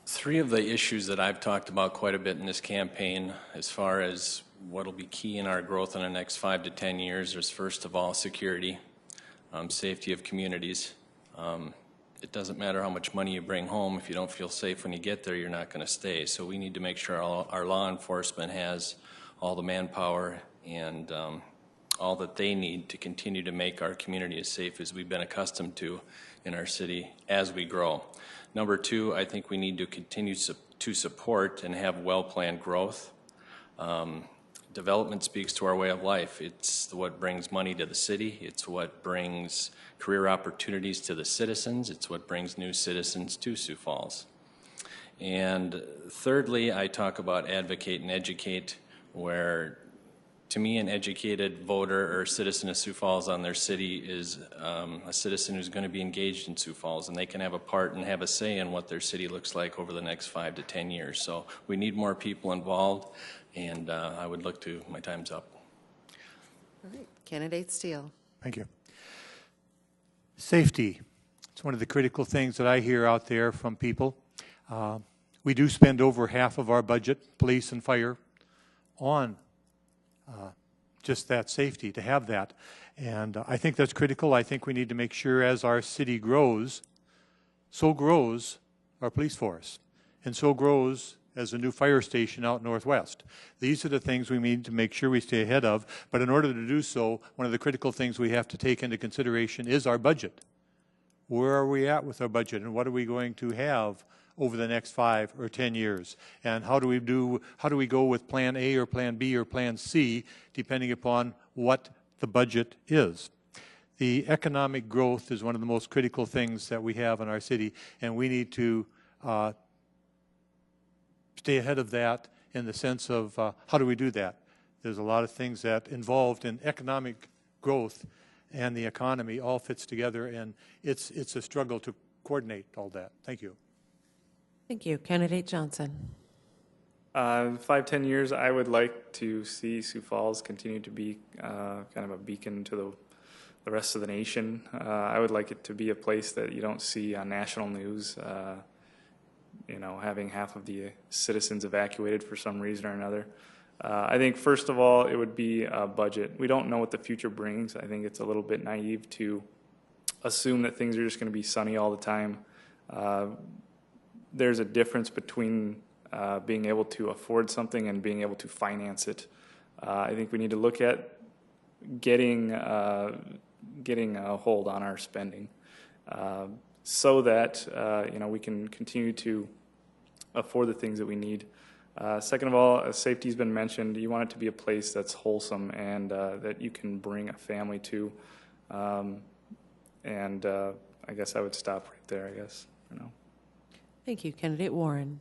3 of the issues that I've talked about quite a bit in this campaign as far as what will be key in our growth in the next 5 to 10 years is, first of all, security, safety of communities. It doesn't matter how much money you bring home. If you don't feel safe when you get there, you're not going to stay. So we need to make sure our law enforcement has all the manpower and all that they need to continue to make our community as safe as we've been accustomed to in our city as we grow. Number 2, I think we need to continue to support and have well-planned growth. Development speaks to our way of life. It's what brings money to the city. It's what brings career opportunities to the citizens. It's what brings new citizens to Sioux Falls. And thirdly, I talk about advocate and educate, where to me an educated voter or citizen of Sioux Falls on their city is a citizen who's going to be engaged in Sioux Falls, and they can have a part and have a say in what their city looks like over the next 5 to 10 years. So we need more people involved, and I would look to, my time's up.
All right, Candidate Steele.
Thank you. Safety. It's one of the critical things that I hear out there from people. We do spend over half of our budget, police and fire, on just that safety, to have that. And I think that's critical. I think we need to make sure as our city grows, so grows our police force, and so grows as a new fire station out northwest. These are the things we need to make sure we stay ahead of, but in order to do so, one of the critical things we have to take into consideration is our budget. Where are we at with our budget, and what are we going to have over the next 5 or 10 years? And how do we go with plan A or plan B or plan C, depending upon what the budget is? The economic growth is one of the most critical things that we have in our city, and we need to stay ahead of that in the sense of how do we do that? There's a lot of things that involved in economic growth, and the economy all fits together, and it's a struggle to coordinate all that. Thank you.
Thank you. Candidate Johnson.
5-10 years, I would like to see Sioux Falls continue to be kind of a beacon to the rest of the nation. I would like it to be a place that you don't see on national news, you know, having half of the citizens evacuated for some reason or another. I think, first of all, it would be a budget. We don't know what the future brings. I think it's a little bit naive to assume that things are just going to be sunny all the time. There's a difference between being able to afford something and being able to finance it. I think we need to look at getting a hold on our spending so that you know, we can continue to afford the things that we need. Second of all, safety has been mentioned. You want it to be a place that's wholesome and that you can bring a family to. I guess I would stop right there, I guess. You know.
Thank you. Candidate Warren.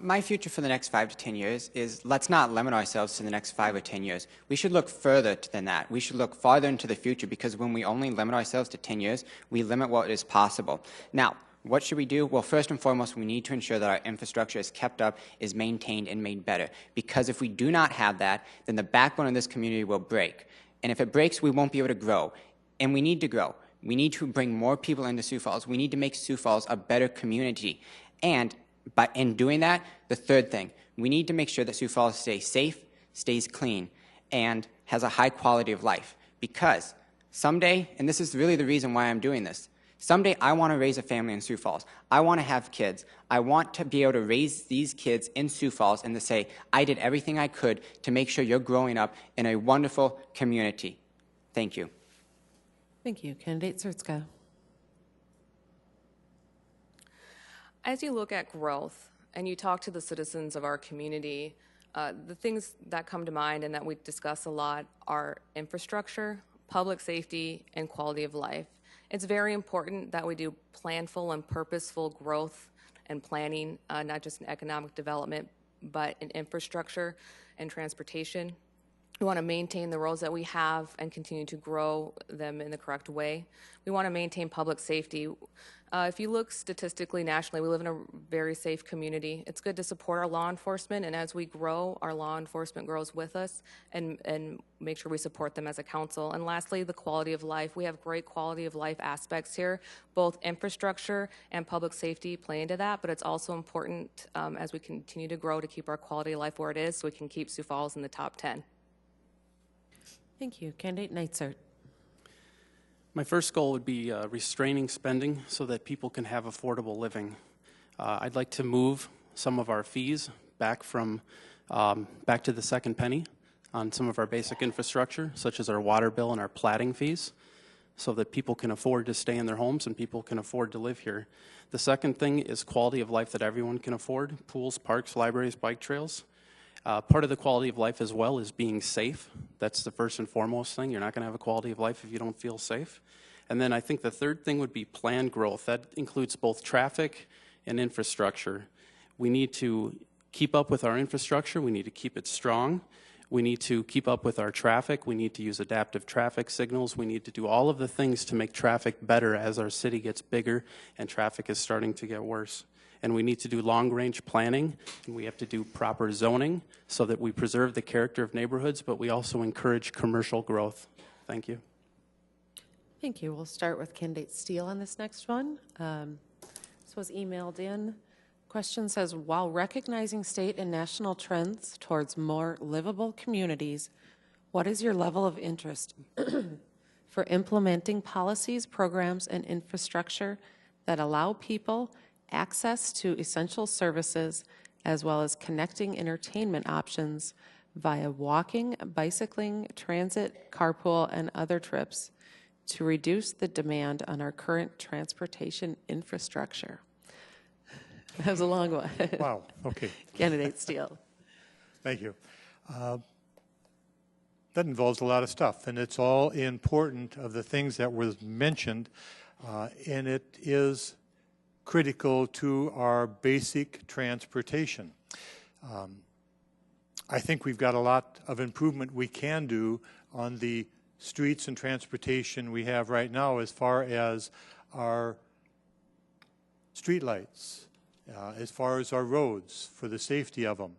My future for the next 5 to 10 years is, let's not limit ourselves to the next 5 or 10 years. We should look further than that. We should look farther into the future, because when we only limit ourselves to 10 years, we limit what is possible. Now, what should we do? Well, first and foremost, we need to ensure that our infrastructure is kept up, is maintained, and made better. Because if we do not have that, then the backbone of this community will break. And if it breaks, we won't be able to grow. And we need to grow. We need to bring more people into Sioux Falls. We need to make Sioux Falls a better community. And in doing that, the third thing, we need to make sure that Sioux Falls stays safe, stays clean, and has a high quality of life. Because someday, and this is really the reason why I'm doing this, someday I want to raise a family in Sioux Falls. I want to have kids. I want to be able to raise these kids in Sioux Falls and to say, I did everything I could to make sure you're growing up in a wonderful community. Thank you.
Thank you. Candidate Zertzka.
As you look at growth and you talk to the citizens of our community, the things that come to mind and that we discuss a lot are infrastructure, public safety, and quality of life. It's very important that we do planful and purposeful growth and planning, not just in economic development, but in infrastructure and transportation. We want to maintain the roads that we have and continue to grow them in the correct way. We want to maintain public safety. If you look statistically nationally, we live in a very safe community. It's good to support our law enforcement, and as we grow, our law enforcement grows with us, and make sure we support them as a council. And lastly, the quality of life. We have great quality of life aspects here. Both infrastructure and public safety play into that, but it's also important as we continue to grow to keep our quality of life where it is so we can keep Sioux Falls in the top 10.
Thank you. Candidate Neitzert.
My first goal would be restraining spending so that people can have affordable living. I'd like to move some of our fees back to the second penny on some of our basic infrastructure, such as our water bill and our platting fees, so that people can afford to stay in their homes and people can afford to live here. The second thing is quality of life that everyone can afford: pools, parks, libraries, bike trails. Part of the quality of life as well is being safe. That's the first and foremost thing. You're not going to have a quality of life if you don't feel safe. And then I think the third thing would be planned growth. That includes both traffic and infrastructure. We need to keep up with our infrastructure. We need to keep it strong. We need to keep up with our traffic. We need to use adaptive traffic signals. We need to do all of the things to make traffic better as our city gets bigger and traffic is starting to get worse. And we need to do long-range planning, and we have to do proper zoning so that we preserve the character of neighborhoods, but we also encourage commercial growth. Thank you.
Thank you. We'll start with candidate Steele on this next one. This was emailed in. Question says, while recognizing state and national trends towards more livable communities, what is your level of interest for implementing policies, programs, and infrastructure that allow people access to essential services as well as connecting entertainment options via walking, bicycling, transit, carpool, and other trips to reduce the demand on our current transportation infrastructure? That was a long one.
Wow, okay.
Candidate Steele.
Thank you. That involves a lot of stuff, and it's all important of the things that were mentioned, and it is critical to our basic transportation. I think we've got a lot of improvement we can do on the streets and transportation we have right now as far as our streetlights, as far as our roads for the safety of them.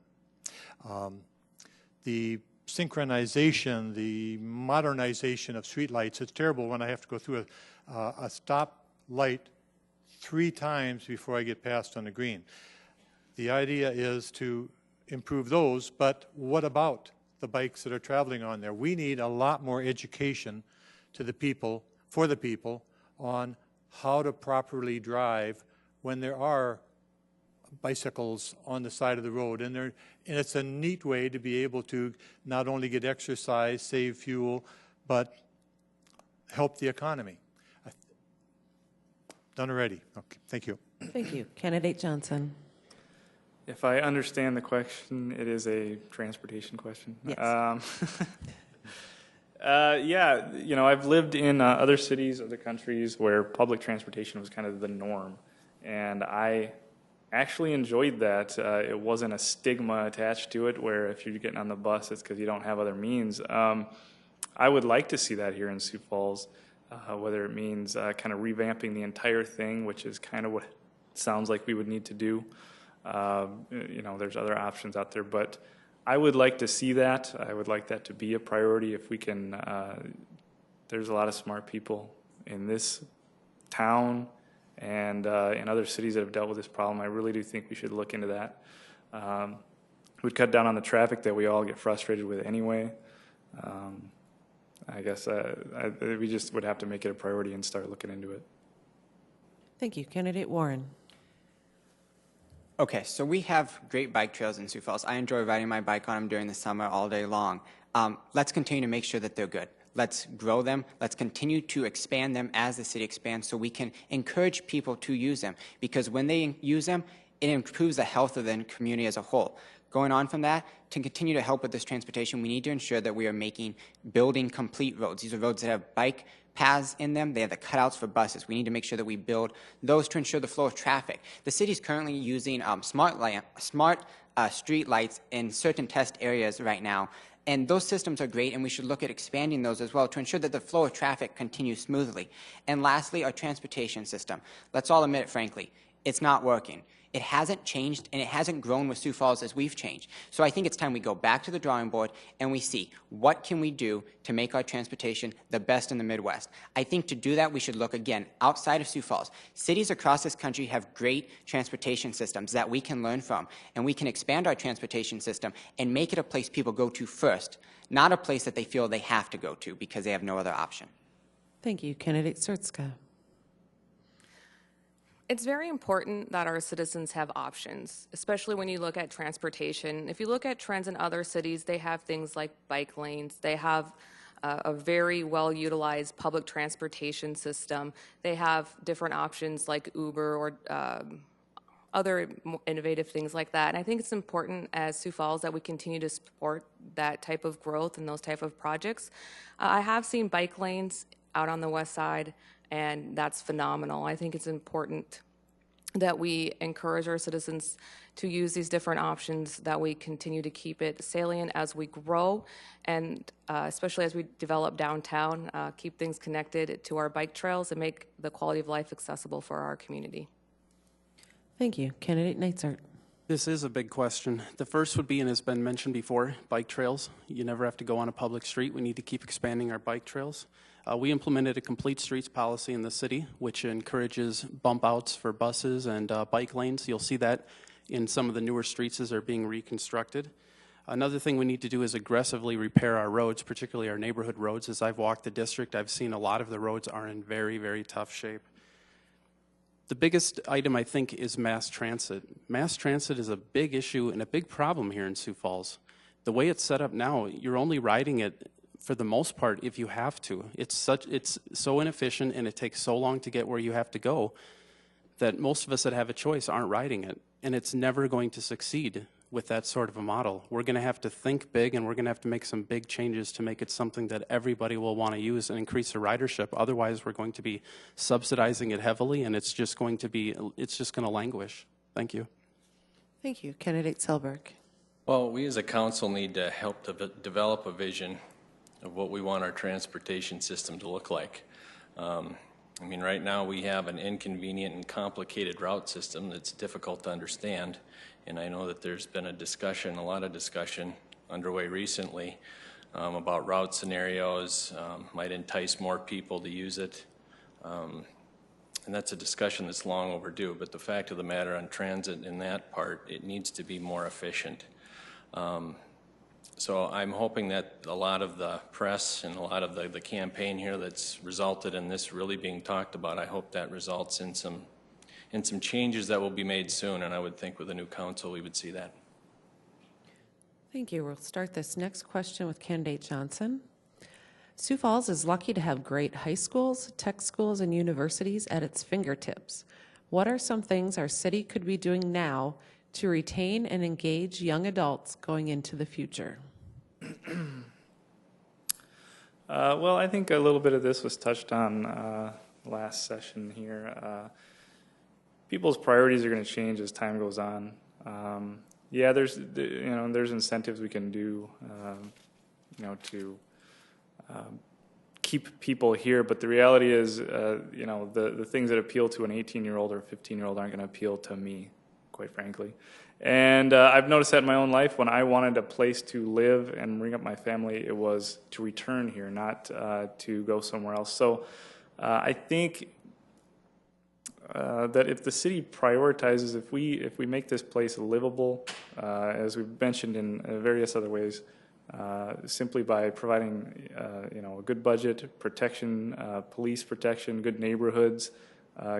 The synchronization, the modernization of streetlights, it's terrible when I have to go through a stop light 3 times before I get past on the green. The idea is to improve those, but what about the bikes that are traveling on there? We need a lot more education to the people, for the people, on how to properly drive when there are bicycles on the side of the road. And it's a neat way to be able to not only get exercise, save fuel, but help the economy. Done already. Okay, thank you.
Thank you. Candidate Johnson.
If I understand the question, it is a transportation question.
Yes.
Yeah, you know, I've lived in other cities, other countries where public transportation was kind of the norm, and I actually enjoyed that. It wasn't a stigma attached to it where if you're getting on the bus, it's because you don't have other means. I would like to see that here in Sioux Falls, whether it means kind of revamping the entire thing, which is kind of what it sounds like we would need to do. You know, there's other options out there, but I would like to see that. I would like that to be a priority if we can. There's a lot of smart people in this town and in other cities that have dealt with this problem. I really do think we should look into that. It would cut down on the traffic that we all get frustrated with anyway. I guess we just would have to make it a priority and start looking into it.
Thank you. Candidate Warren.
Okay, so we have great bike trails in Sioux Falls. I enjoy riding my bike on them during the summer all day long. Let's continue to make sure that they're good. Let's grow them. Let's continue to expand them as the city expands so we can encourage people to use them, because when they use them, it improves the health of the community as a whole. Going on from that, to continue to help with this transportation, we need to ensure that we are building complete roads. These are roads that have bike paths in them. They have the cutouts for buses. We need to make sure that we build those to ensure the flow of traffic. The city is currently using smart street lights in certain test areas right now, and those systems are great, and we should look at expanding those as well to ensure that the flow of traffic continues smoothly. And lastly, our transportation system. Let's all admit it, frankly, it's not working. It hasn't changed, and it hasn't grown with Sioux Falls as we've changed. So I think it's time we go back to the drawing board and we see what can we do to make our transportation the best in the Midwest. I think to do that, we should look again outside of Sioux Falls. Cities across this country have great transportation systems that we can learn from, and we can expand our transportation system and make it a place people go to first, not a place that they feel they have to go to because they have no other option.
Thank you. Candidate Surtska.
It's very important that our citizens have options, especially when you look at transportation. If you look at trends in other cities, they have things like bike lanes. They have a very well-utilized public transportation system. They have different options like Uber or other innovative things like that. And I think it's important as Sioux Falls that we continue to support that type of growth and those type of projects. I have seen bike lanes out on the west side, and that's phenomenal. I think it's important that we encourage our citizens to use these different options, that we continue to keep it salient as we grow, and especially as we develop downtown, keep things connected to our bike trails and make the quality of life accessible for our community.
Thank you. Candidate Neitzert.
This is a big question. The first would be, and has been mentioned before, bike trails. You never have to go on a public street. We need to keep expanding our bike trails. We implemented a complete streets policy in the city, which encourages bump outs for buses and bike lanes. You'll see that in some of the newer streets as they're being reconstructed. Another thing we need to do is aggressively repair our roads, particularly our neighborhood roads. As I've walked the district, I've seen a lot of the roads are in very, very tough shape. The biggest item, I think, is mass transit. Mass transit is a big issue and a big problem here in Sioux Falls. The way it's set up now, you're only riding it for the most part if you have to. It's so inefficient and it takes so long to get where you have to go that most of us that have a choice aren't riding it. And it's never going to succeed with that sort of a model. We're going to have to think big, and we're going to have to make some big changes to make it something that everybody will want to use and increase the ridership. Otherwise, we're going to be subsidizing it heavily, and it's just going to languish. Thank you.
Thank you. Candidate Selberg.
Well, we as a council need to help develop a vision of what we want our transportation system to look like. I mean, right now we have an inconvenient and complicated route system that's difficult to understand. And I know that there's been a lot of discussion underway recently about route scenarios, might entice more people to use it. And that's a discussion that's long overdue. But the fact of the matter on transit in that part, it needs to be more efficient. So I'm hoping that a lot of the press and a lot of the campaign here that's resulted in this really being talked about, I hope that results in some changes that will be made soon, and I would think with a new council we would see that.
Thank you. We'll start this next question with Candidate Johnson. Sioux Falls is lucky to have great high schools, tech schools, and universities at its fingertips. What are some things our city could be doing now to retain and engage young adults going into the future?
Well, I think a little bit of this was touched on last session here. People's priorities are going to change as time goes on. Yeah, there's incentives we can do, to keep people here. But the reality is, the things that appeal to an 18-year-old or a 15-year-old aren't going to appeal to me, quite frankly. And I've noticed that in my own life. When I wanted a place to live and bring up my family, it was to return here, not to go somewhere else. So I think that if the city prioritizes, if we make this place livable, as we've mentioned in various other ways, simply by providing a good budget, protection, police protection, good neighborhoods,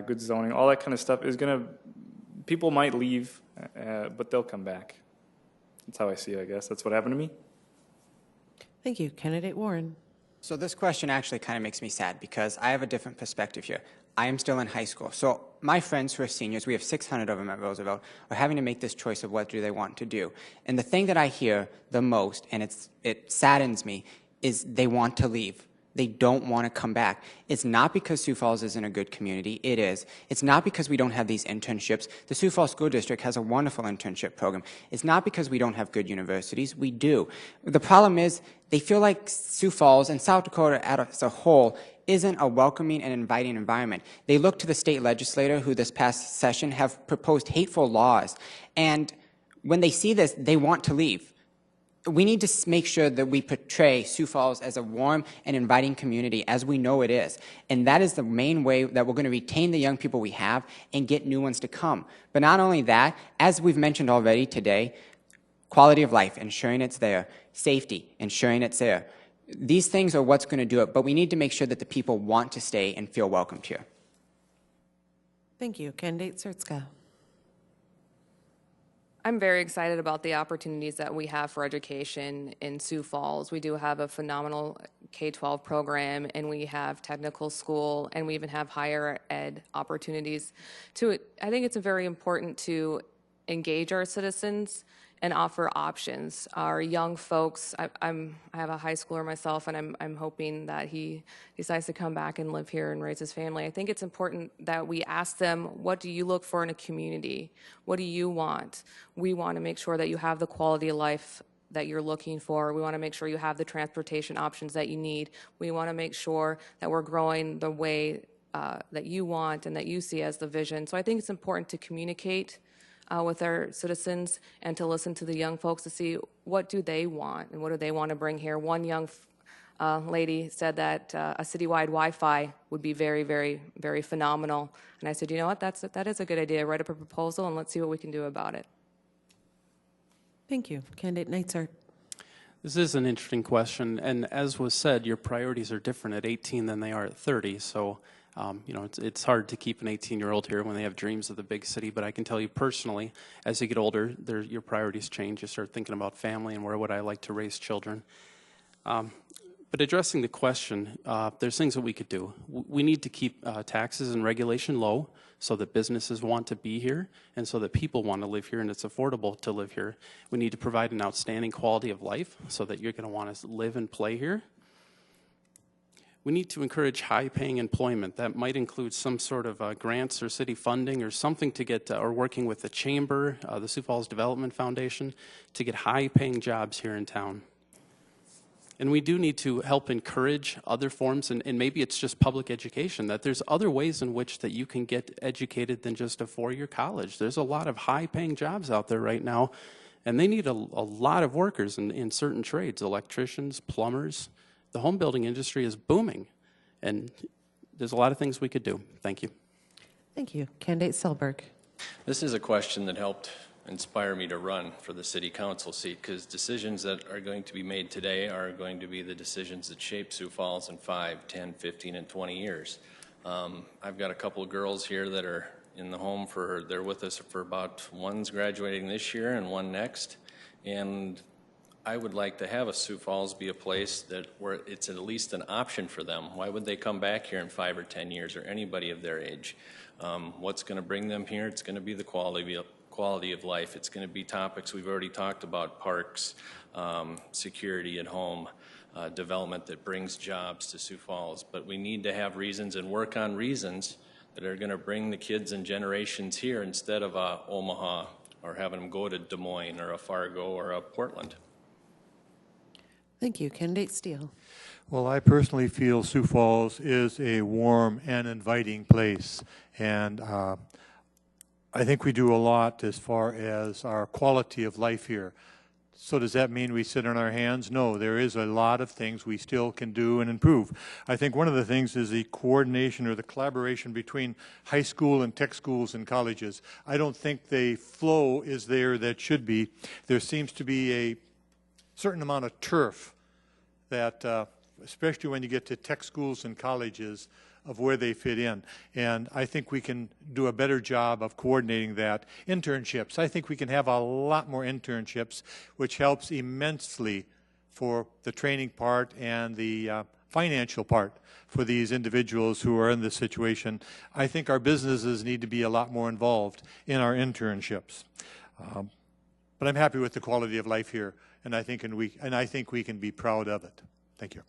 good zoning, all that kind of stuff is going to. People might leave, but they'll come back. That's how I see it, I guess. That's what happened to me.
Thank you. Candidate Warren.
So this question actually kind of makes me sad because I have a different perspective here. I am still in high school. So my friends who are seniors, we have 600 of them at Roosevelt, are having to make this choice of what do they want to do. And the thing that I hear the most, and it saddens me, is they want to leave. They don't want to come back. It's not because Sioux Falls isn't a good community. It is. It's not because we don't have these internships. The Sioux Falls School District has a wonderful internship program. It's not because we don't have good universities. We do. The problem is they feel like Sioux Falls and South Dakota as a whole isn't a welcoming and inviting environment. They look to the state legislator who this past session have proposed hateful laws. And when they see this, they want to leave. We need to make sure that we portray Sioux Falls as a warm and inviting community, as we know it is. And that is the main way that we're going to retain the young people we have and get new ones to come. But not only that, as we've mentioned already today, quality of life, ensuring it's there, safety, ensuring it's there. These things are what's going to do it, but we need to make sure that the people want to stay and feel welcomed here.
Thank you. Candidate Sertska.
I'm very excited about the opportunities that we have for education in Sioux Falls. We do have a phenomenal K-12 program, and we have technical school, and we even have higher ed opportunities. I think it's very important to engage our citizens and offer options. Our young folks, I have a high schooler myself, and I'm hoping that he decides to come back and live here and raise his family. I think it's important that we ask them, what do you look for in a community? What do you want? We want to make sure that you have the quality of life that you're looking for. We want to make sure you have the transportation options that you need. We want to make sure that we're growing the way that you want and that you see as the vision. So I think it's important to communicate with our citizens and to listen to the young folks to see what do they want and what do they want to bring here. One young lady said that a citywide Wi-Fi would be very, very, very phenomenal. And I said, you know what, that is a good idea. Write up a proposal and let's see what we can do about it.
Thank you. Candidate Neitzer.
This is an interesting question, and as was said, your priorities are different at 18 than they are at 30, so you know, it's hard to keep an 18-year-old here when they have dreams of the big city, but I can tell you personally, as you get older, your priorities change. You start thinking about family and where would I like to raise children. But addressing the question, there's things that we could do. We need to keep taxes and regulation low so that businesses want to be here and so that people want to live here and it's affordable to live here. We need to provide an outstanding quality of life so that you're going to want to live and play here. We need to encourage high-paying employment. That might include some sort of grants or city funding or something to get, or working with the chamber, the Sioux Falls Development Foundation, to get high-paying jobs here in town. And we do need to help encourage other forms, and maybe it's just public education, that there's other ways in which that you can get educated than just a four-year college. There's a lot of high-paying jobs out there right now, and they need a lot of workers in certain trades, electricians, plumbers. The home building industry is booming, and there's a lot of things we could do. Thank you.
Thank you. Candidate Selberg.
This is a question that helped inspire me to run for the city council seat, because decisions that are going to be made today are going to be the decisions that shape Sioux Falls in 5, 10, 15, and 20 years. I've got a couple of girls here that are in the home they're with us for about, one's graduating this year and one next, and I would like to have a Sioux Falls be a place where it's at least an option for them. Why would they come back here in 5 or 10 years, or anybody of their age? What's going to bring them here? It's going to be the quality of life. It's going to be topics we've already talked about: parks, security at home, development that brings jobs to Sioux Falls. But we need to have reasons and work on reasons that are going to bring the kids and generations here instead of Omaha, or having them go to Des Moines or a Fargo or a Portland.
Thank you. Candidate Steele.
Well, I personally feel Sioux Falls is a warm and inviting place, and I think we do a lot as far as our quality of life here. So does that mean we sit on our hands? No, there is a lot of things we still can do and improve. I think one of the things is the coordination or the collaboration between high school and tech schools and colleges. I don't think the flow is there that should be. There seems to be a certain amount of turf that, especially when you get to tech schools and colleges, of where they fit in. And I think we can do a better job of coordinating that. Internships. I think we can have a lot more internships, which helps immensely for the training part and the financial part for these individuals who are in this situation. I think our businesses need to be a lot more involved in our internships. But I'm happy with the quality of life here, and I think we can be proud of it. Thank you.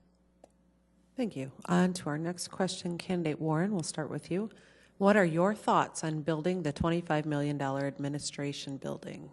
Thank you. On to our next question. Candidate Warren, we'll start with you. What are your thoughts on building the $25 million administration building?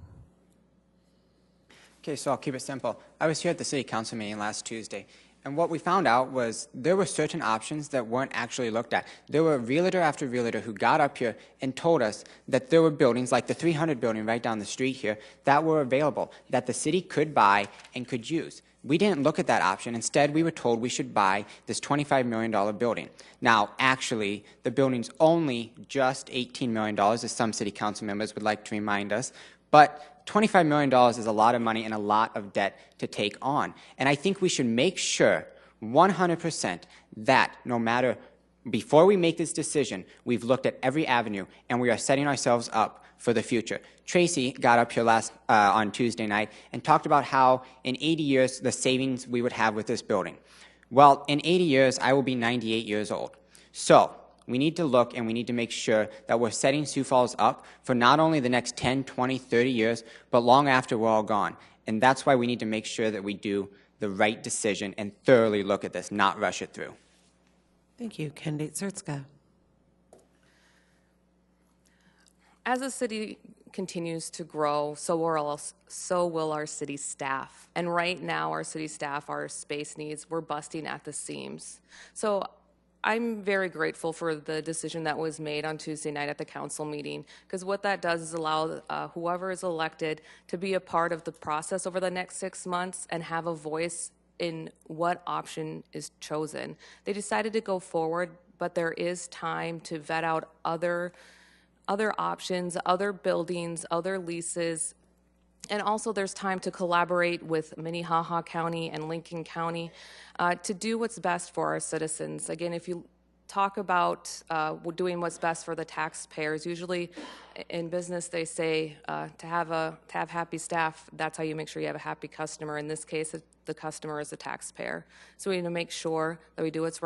Okay, so I'll keep it simple. I was here at the City Council meeting last Tuesday, and what we found out was there were certain options that weren't actually looked at. There were realtor after realtor who got up here and told us that there were buildings, like the 300 building right down the street here, that were available, that the city could buy and could use. We didn't look at that option. Instead, we were told we should buy this $25 million building. Now, actually, the building's only just $18 million, as some city council members would like to remind us. But $25 million is a lot of money and a lot of debt to take on. And I think we should make sure 100% that no matter, before we make this decision, we've looked at every avenue and we are setting ourselves up for the future. Tracy got up here on Tuesday night and talked about how in 80 years the savings we would have with this building. Well, in 80 years I will be 98 years old. So We need to look and we need to make sure that we're setting Sioux Falls up for not only the next 10, 20, 30 years, but long after we're all gone. And that's why we need to make sure that we do the right decision and thoroughly look at this, not rush it through.
Thank you. Candidate Zertzka.
As the city continues to grow, so will our city staff. And right now, our city staff, our space needs, we're busting at the seams. So I'm very grateful for the decision that was made on Tuesday night at the council meeting, because what that does is allow whoever is elected to be a part of the process over the next 6 months and have a voice in what option is chosen. They decided to go forward, but there is time to vet out other options, other buildings, other leases, and also there's time to collaborate with Minnehaha County and Lincoln County to do what's best for our citizens. Again, if you talk about doing what's best for the taxpayers, usually in business they say to have happy staff, that's how you make sure you have a happy customer. In this case, the customer is the taxpayer. So we need to make sure that we do what's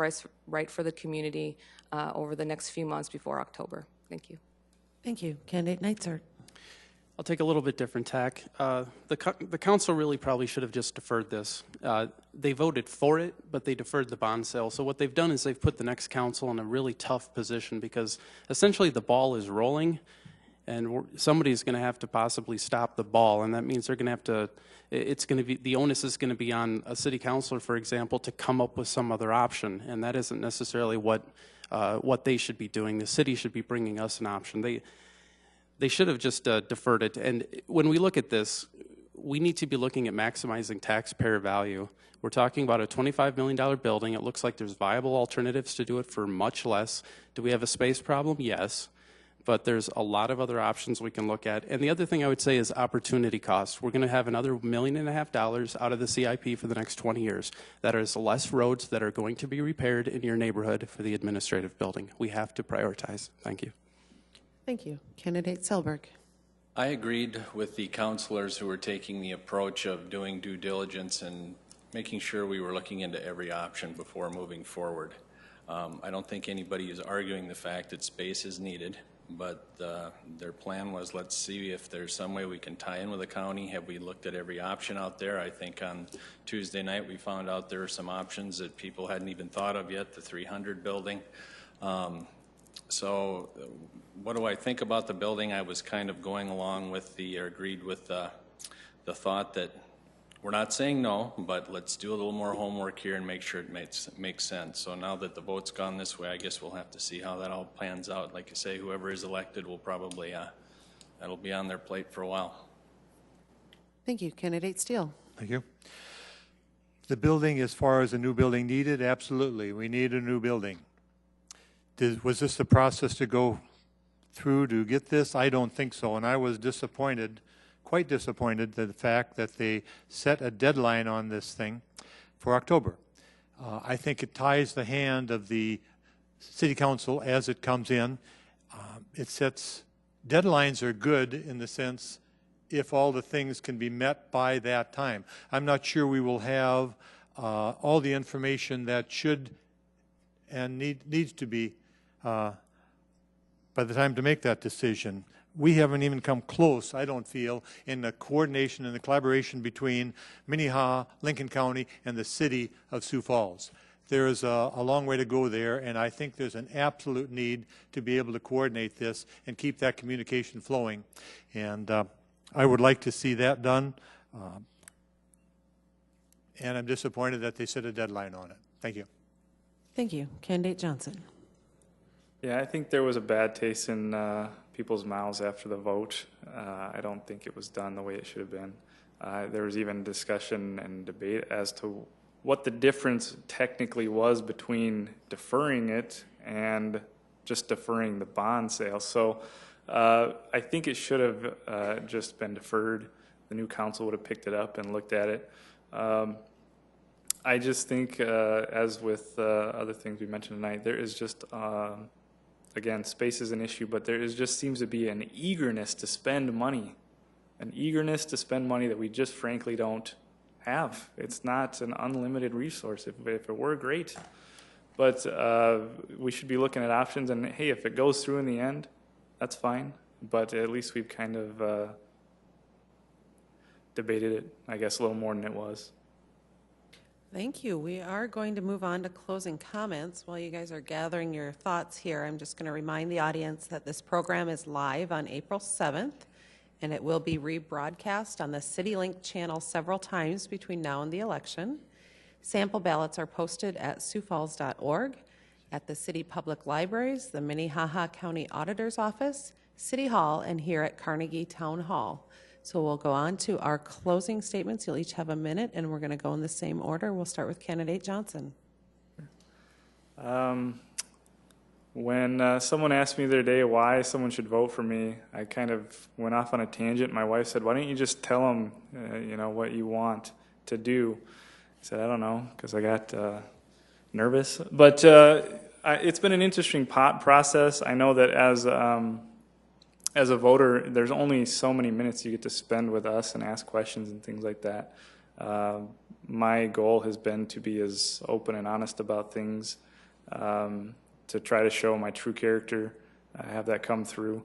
right for the community over the next few months before October. Thank you.
Thank you. Candidate Neitzer.
I'll take a little bit different tack. The council really probably should have just deferred this. They voted for it, but they deferred the bond sale. So what they've done is they've put the next council in a really tough position because essentially the ball is rolling and somebody's going to have to possibly stop the ball, and that means they're going to have to, it's going to be, the onus is going to be on a city councilor, for example, to come up with some other option, and that isn't necessarily what they should be doing. The city should be bringing us an option. They should have just deferred it. And when we look at this, we need to be looking at maximizing taxpayer value. We're talking about a $25 million building. It looks like there's viable alternatives to do it for much less. Do we have a space problem? Yes. But there's a lot of other options we can look at. And the other thing I would say is opportunity cost. We're going to have another $1.5 million out of the CIP for the next 20 years. That is less roads that are going to be repaired in your neighborhood for the administrative building. We have to prioritize. Thank you.
Thank you. Candidate Selberg.
I agreed with the councilors who were taking the approach of doing due diligence and making sure we were looking into every option before moving forward. I don't think anybody is arguing the fact that space is needed, but their plan was, let's see if there's some way we can tie in with the county. Have we looked at every option out there? I think on Tuesday night we found out there are some options that people hadn't even thought of yet, the 300 building. So what do I think about the building? I was kind of going along with agreed with the thought that we're not saying no, but let's do a little more homework here and make sure it makes sense. So now that the vote's gone this way, I guess we'll have to see how that all plans out. Like I say, whoever is elected will probably, that'll be on their plate for a while.
Thank you. Candidate Steele.
Thank you. The building, as far as a new building needed, absolutely. We need a new building. Was this the process to go through to get this? I don't think so, and I was disappointed, quite disappointed, the fact that they set a deadline on this thing for October. I think it ties the hand of the city council as it comes in. It sets, deadlines are good in the sense if all the things can be met by that time. I'm not sure we will have all the information that should and needs to be by the time to make that decision. We haven't even come close, I don't feel, in the coordination and the collaboration between Minnehaha, Lincoln County, and the city of Sioux Falls. There is a long way to go there, and I think there's an absolute need to be able to coordinate this and keep that communication flowing. And I would like to see that done. And I'm disappointed that they set a deadline on it. Thank you.
Thank you. Candidate Johnson.
Yeah, I think there was a bad taste in people's mouths after the vote. I don't think it was done the way it should have been. There was even discussion and debate as to what the difference technically was between deferring it and just deferring the bond sale. So I think it should have just been deferred. The new council would have picked it up and looked at it. I just think, as with other things we mentioned tonight, there is just, again, space is an issue, but there just seems to be an eagerness to spend money, that we just frankly don't have. It's not an unlimited resource. If it were, great, But we should be looking at options, and hey, if it goes through in the end, that's fine. But at least we've kind of debated it, I guess, a little more than it was.
Thank you. We are going to move on to closing comments. While you guys are gathering your thoughts here, I'm just going to remind the audience that this program is live on April 7th, and it will be rebroadcast on the CityLink channel several times between now and the election. Sample ballots are posted at siouxfalls.org, at the City Public Libraries, the Minnehaha County Auditor's Office, City Hall, and here at Carnegie Town Hall. So we'll go on to our closing statements. You'll each have a minute, and we're going to go in the same order. We'll start with Candidate Johnson.
When someone asked me the other day why someone should vote for me, I kind of went off on a tangent. My wife said, "Why don't you just tell them, what you want to do?" I said, "I don't know," because I got nervous. But it's been an interesting process. I know that as a voter, there's only so many minutes you get to spend with us and ask questions and things like that. My goal has been to be as open and honest about things, to try to show my true character, have that come through.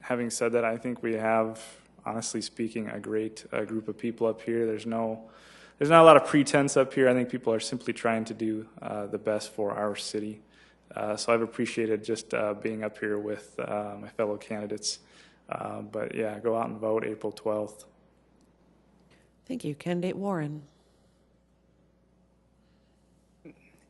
Having said that, I think we have, honestly speaking, a great group of people up here. There's not a lot of pretense up here. I think people are simply trying to do the best for our city. So I've appreciated just being up here with my fellow candidates. But yeah, go out and vote April 12th.
Thank you. Candidate Warren.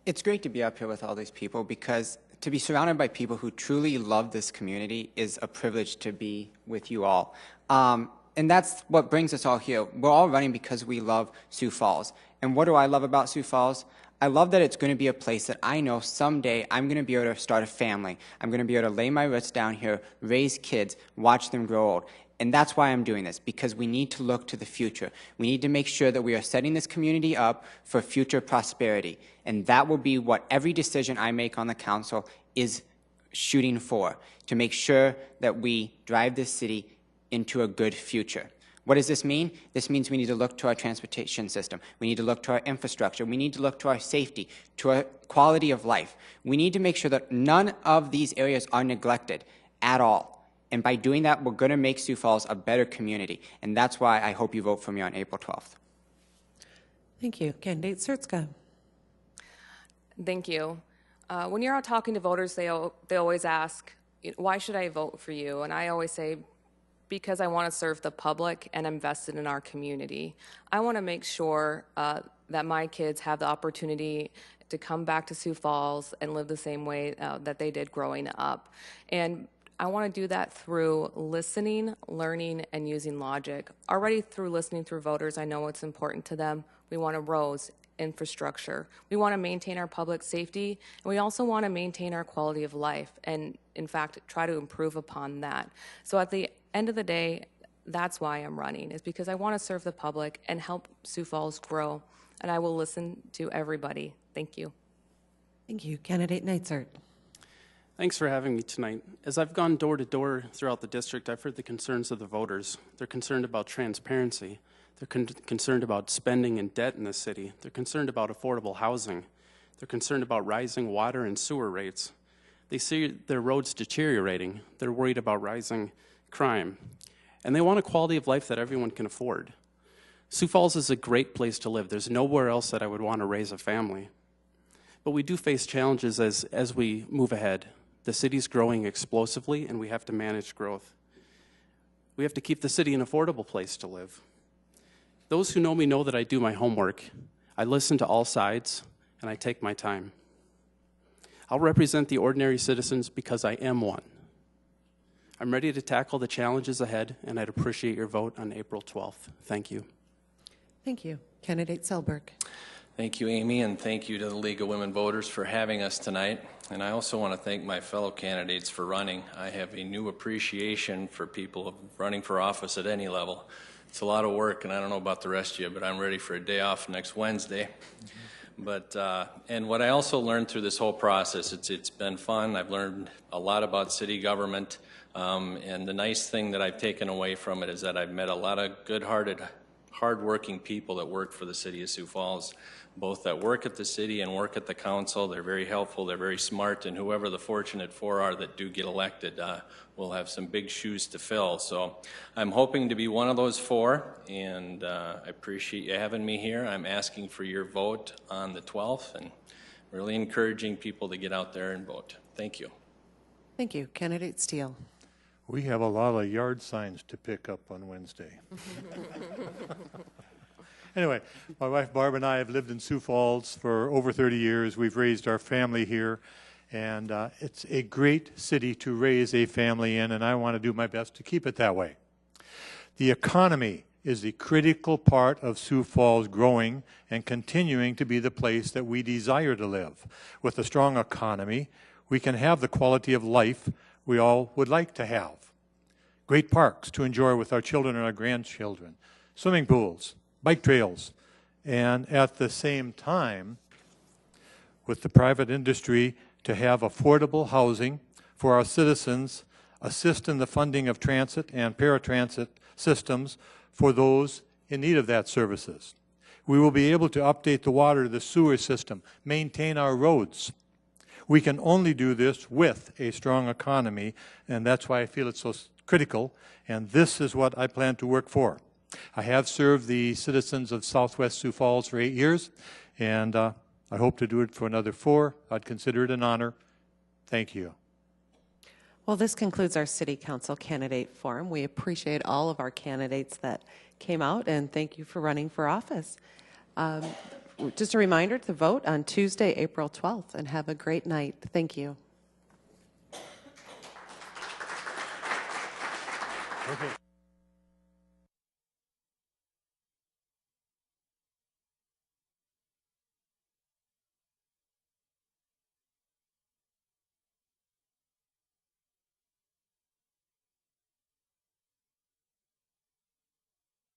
It's great to be up here with all these people because to be surrounded by people who truly love this community is a privilege to be with you all. And that's what brings us all here. We're all running because we love Sioux Falls. And what do I love about Sioux Falls? I love that it's going to be a place that I know someday I'm going to be able to start a family. I'm going to be able to lay my roots down here, raise kids, watch them grow old. And that's why I'm doing this, because we need to look to the future. We need to make sure that we are setting this community up for future prosperity. And that will be what every decision I make on the council is shooting for, to make sure that we drive this city into a good future. What does this mean? This means we need to look to our transportation system. We need to look to our infrastructure. We need to look to our safety, to our quality of life. We need to make sure that none of these areas are neglected at all. And by doing that, we're going to make Sioux Falls a better community. And that's why I hope you vote for me on April 12th.
Thank you. Candidate Sertzka.
Thank you. When you're out talking to voters, they always ask, why should I vote for you? And I always say, because I want to serve the public and I'm vested in our community. I want to make sure that my kids have the opportunity to come back to Sioux Falls and live the same way that they did growing up. And I want to do that through listening, learning, and using logic. Already through listening through voters, I know what's important to them. We want roads, infrastructure. We want to maintain our public safety, and we also want to maintain our quality of life and, in fact, try to improve upon that. So at the end of the day, that's why I'm running, is because I want to serve the public and help Sioux Falls grow, and I will listen to everybody. Thank you.
Thank you. Candidate Neitzert.
Thanks for having me tonight. As I've gone door to door throughout the district, I've heard the concerns of the voters. They're concerned about transparency. They're concerned about spending and debt in the city. They're concerned about affordable housing. They're concerned about rising water and sewer rates. They see their roads deteriorating. They're worried about rising crime. And they want a quality of life that everyone can afford. Sioux Falls is a great place to live. There's nowhere else that I would want to raise a family. But we do face challenges as we move ahead. The city's growing explosively, and we have to manage growth. We have to keep the city an affordable place to live. Those who know me know that I do my homework. I listen to all sides, and I take my time. I'll represent the ordinary citizens because I am one. I'm ready to tackle the challenges ahead, and I'd appreciate your vote on April 12th. Thank you.
Thank you. Candidate Selberg.
Thank you, Amy, and thank you to the League of Women Voters for having us tonight. And I also want to thank my fellow candidates for running. I have a new appreciation for people running for office at any level. It's a lot of work, and I don't know about the rest of you, but I'm ready for a day off next Wednesday. But and what I also learned through this whole process, it's been fun. I've learned a lot about city government, and the nice thing that I've taken away from it is that I've met a lot of good-hearted, hardworking people that work for the City of Sioux Falls, both that work at the city and work at the council. They're very helpful, they're very smart, and whoever the fortunate four are that do get elected will have some big shoes to fill. So I'm hoping to be one of those four, and I appreciate you having me here. I'm asking for your vote on the 12th and really encouraging people to get out there and vote. Thank you.
Thank you. Candidate Steele.
We have a lot of yard signs to pick up on Wednesday. Anyway, my wife Barb and I have lived in Sioux Falls for over 30 years. We've raised our family here, and it's a great city to raise a family in, and I want to do my best to keep it that way. The economy is the critical part of Sioux Falls growing and continuing to be the place that we desire to live. With a strong economy, we can have the quality of life we all would like to have. Great parks to enjoy with our children and our grandchildren, swimming pools, bike trails, and at the same time, with the private industry, to have affordable housing for our citizens, assist in the funding of transit and paratransit systems for those in need of that services. We will be able to update the water, the sewer system, maintain our roads. We can only do this with a strong economy, and that's why I feel it's so critical, and this is what I plan to work for. I have served the citizens of Southwest Sioux Falls for 8 years, and I hope to do it for another 4. I'd consider it an honor. Thank you.
Well, this concludes our City Council candidate forum. We appreciate all of our candidates that came out, and thank you for running for office. Just a reminder to vote on Tuesday, April 12th, and have a great night. Thank you.
Okay.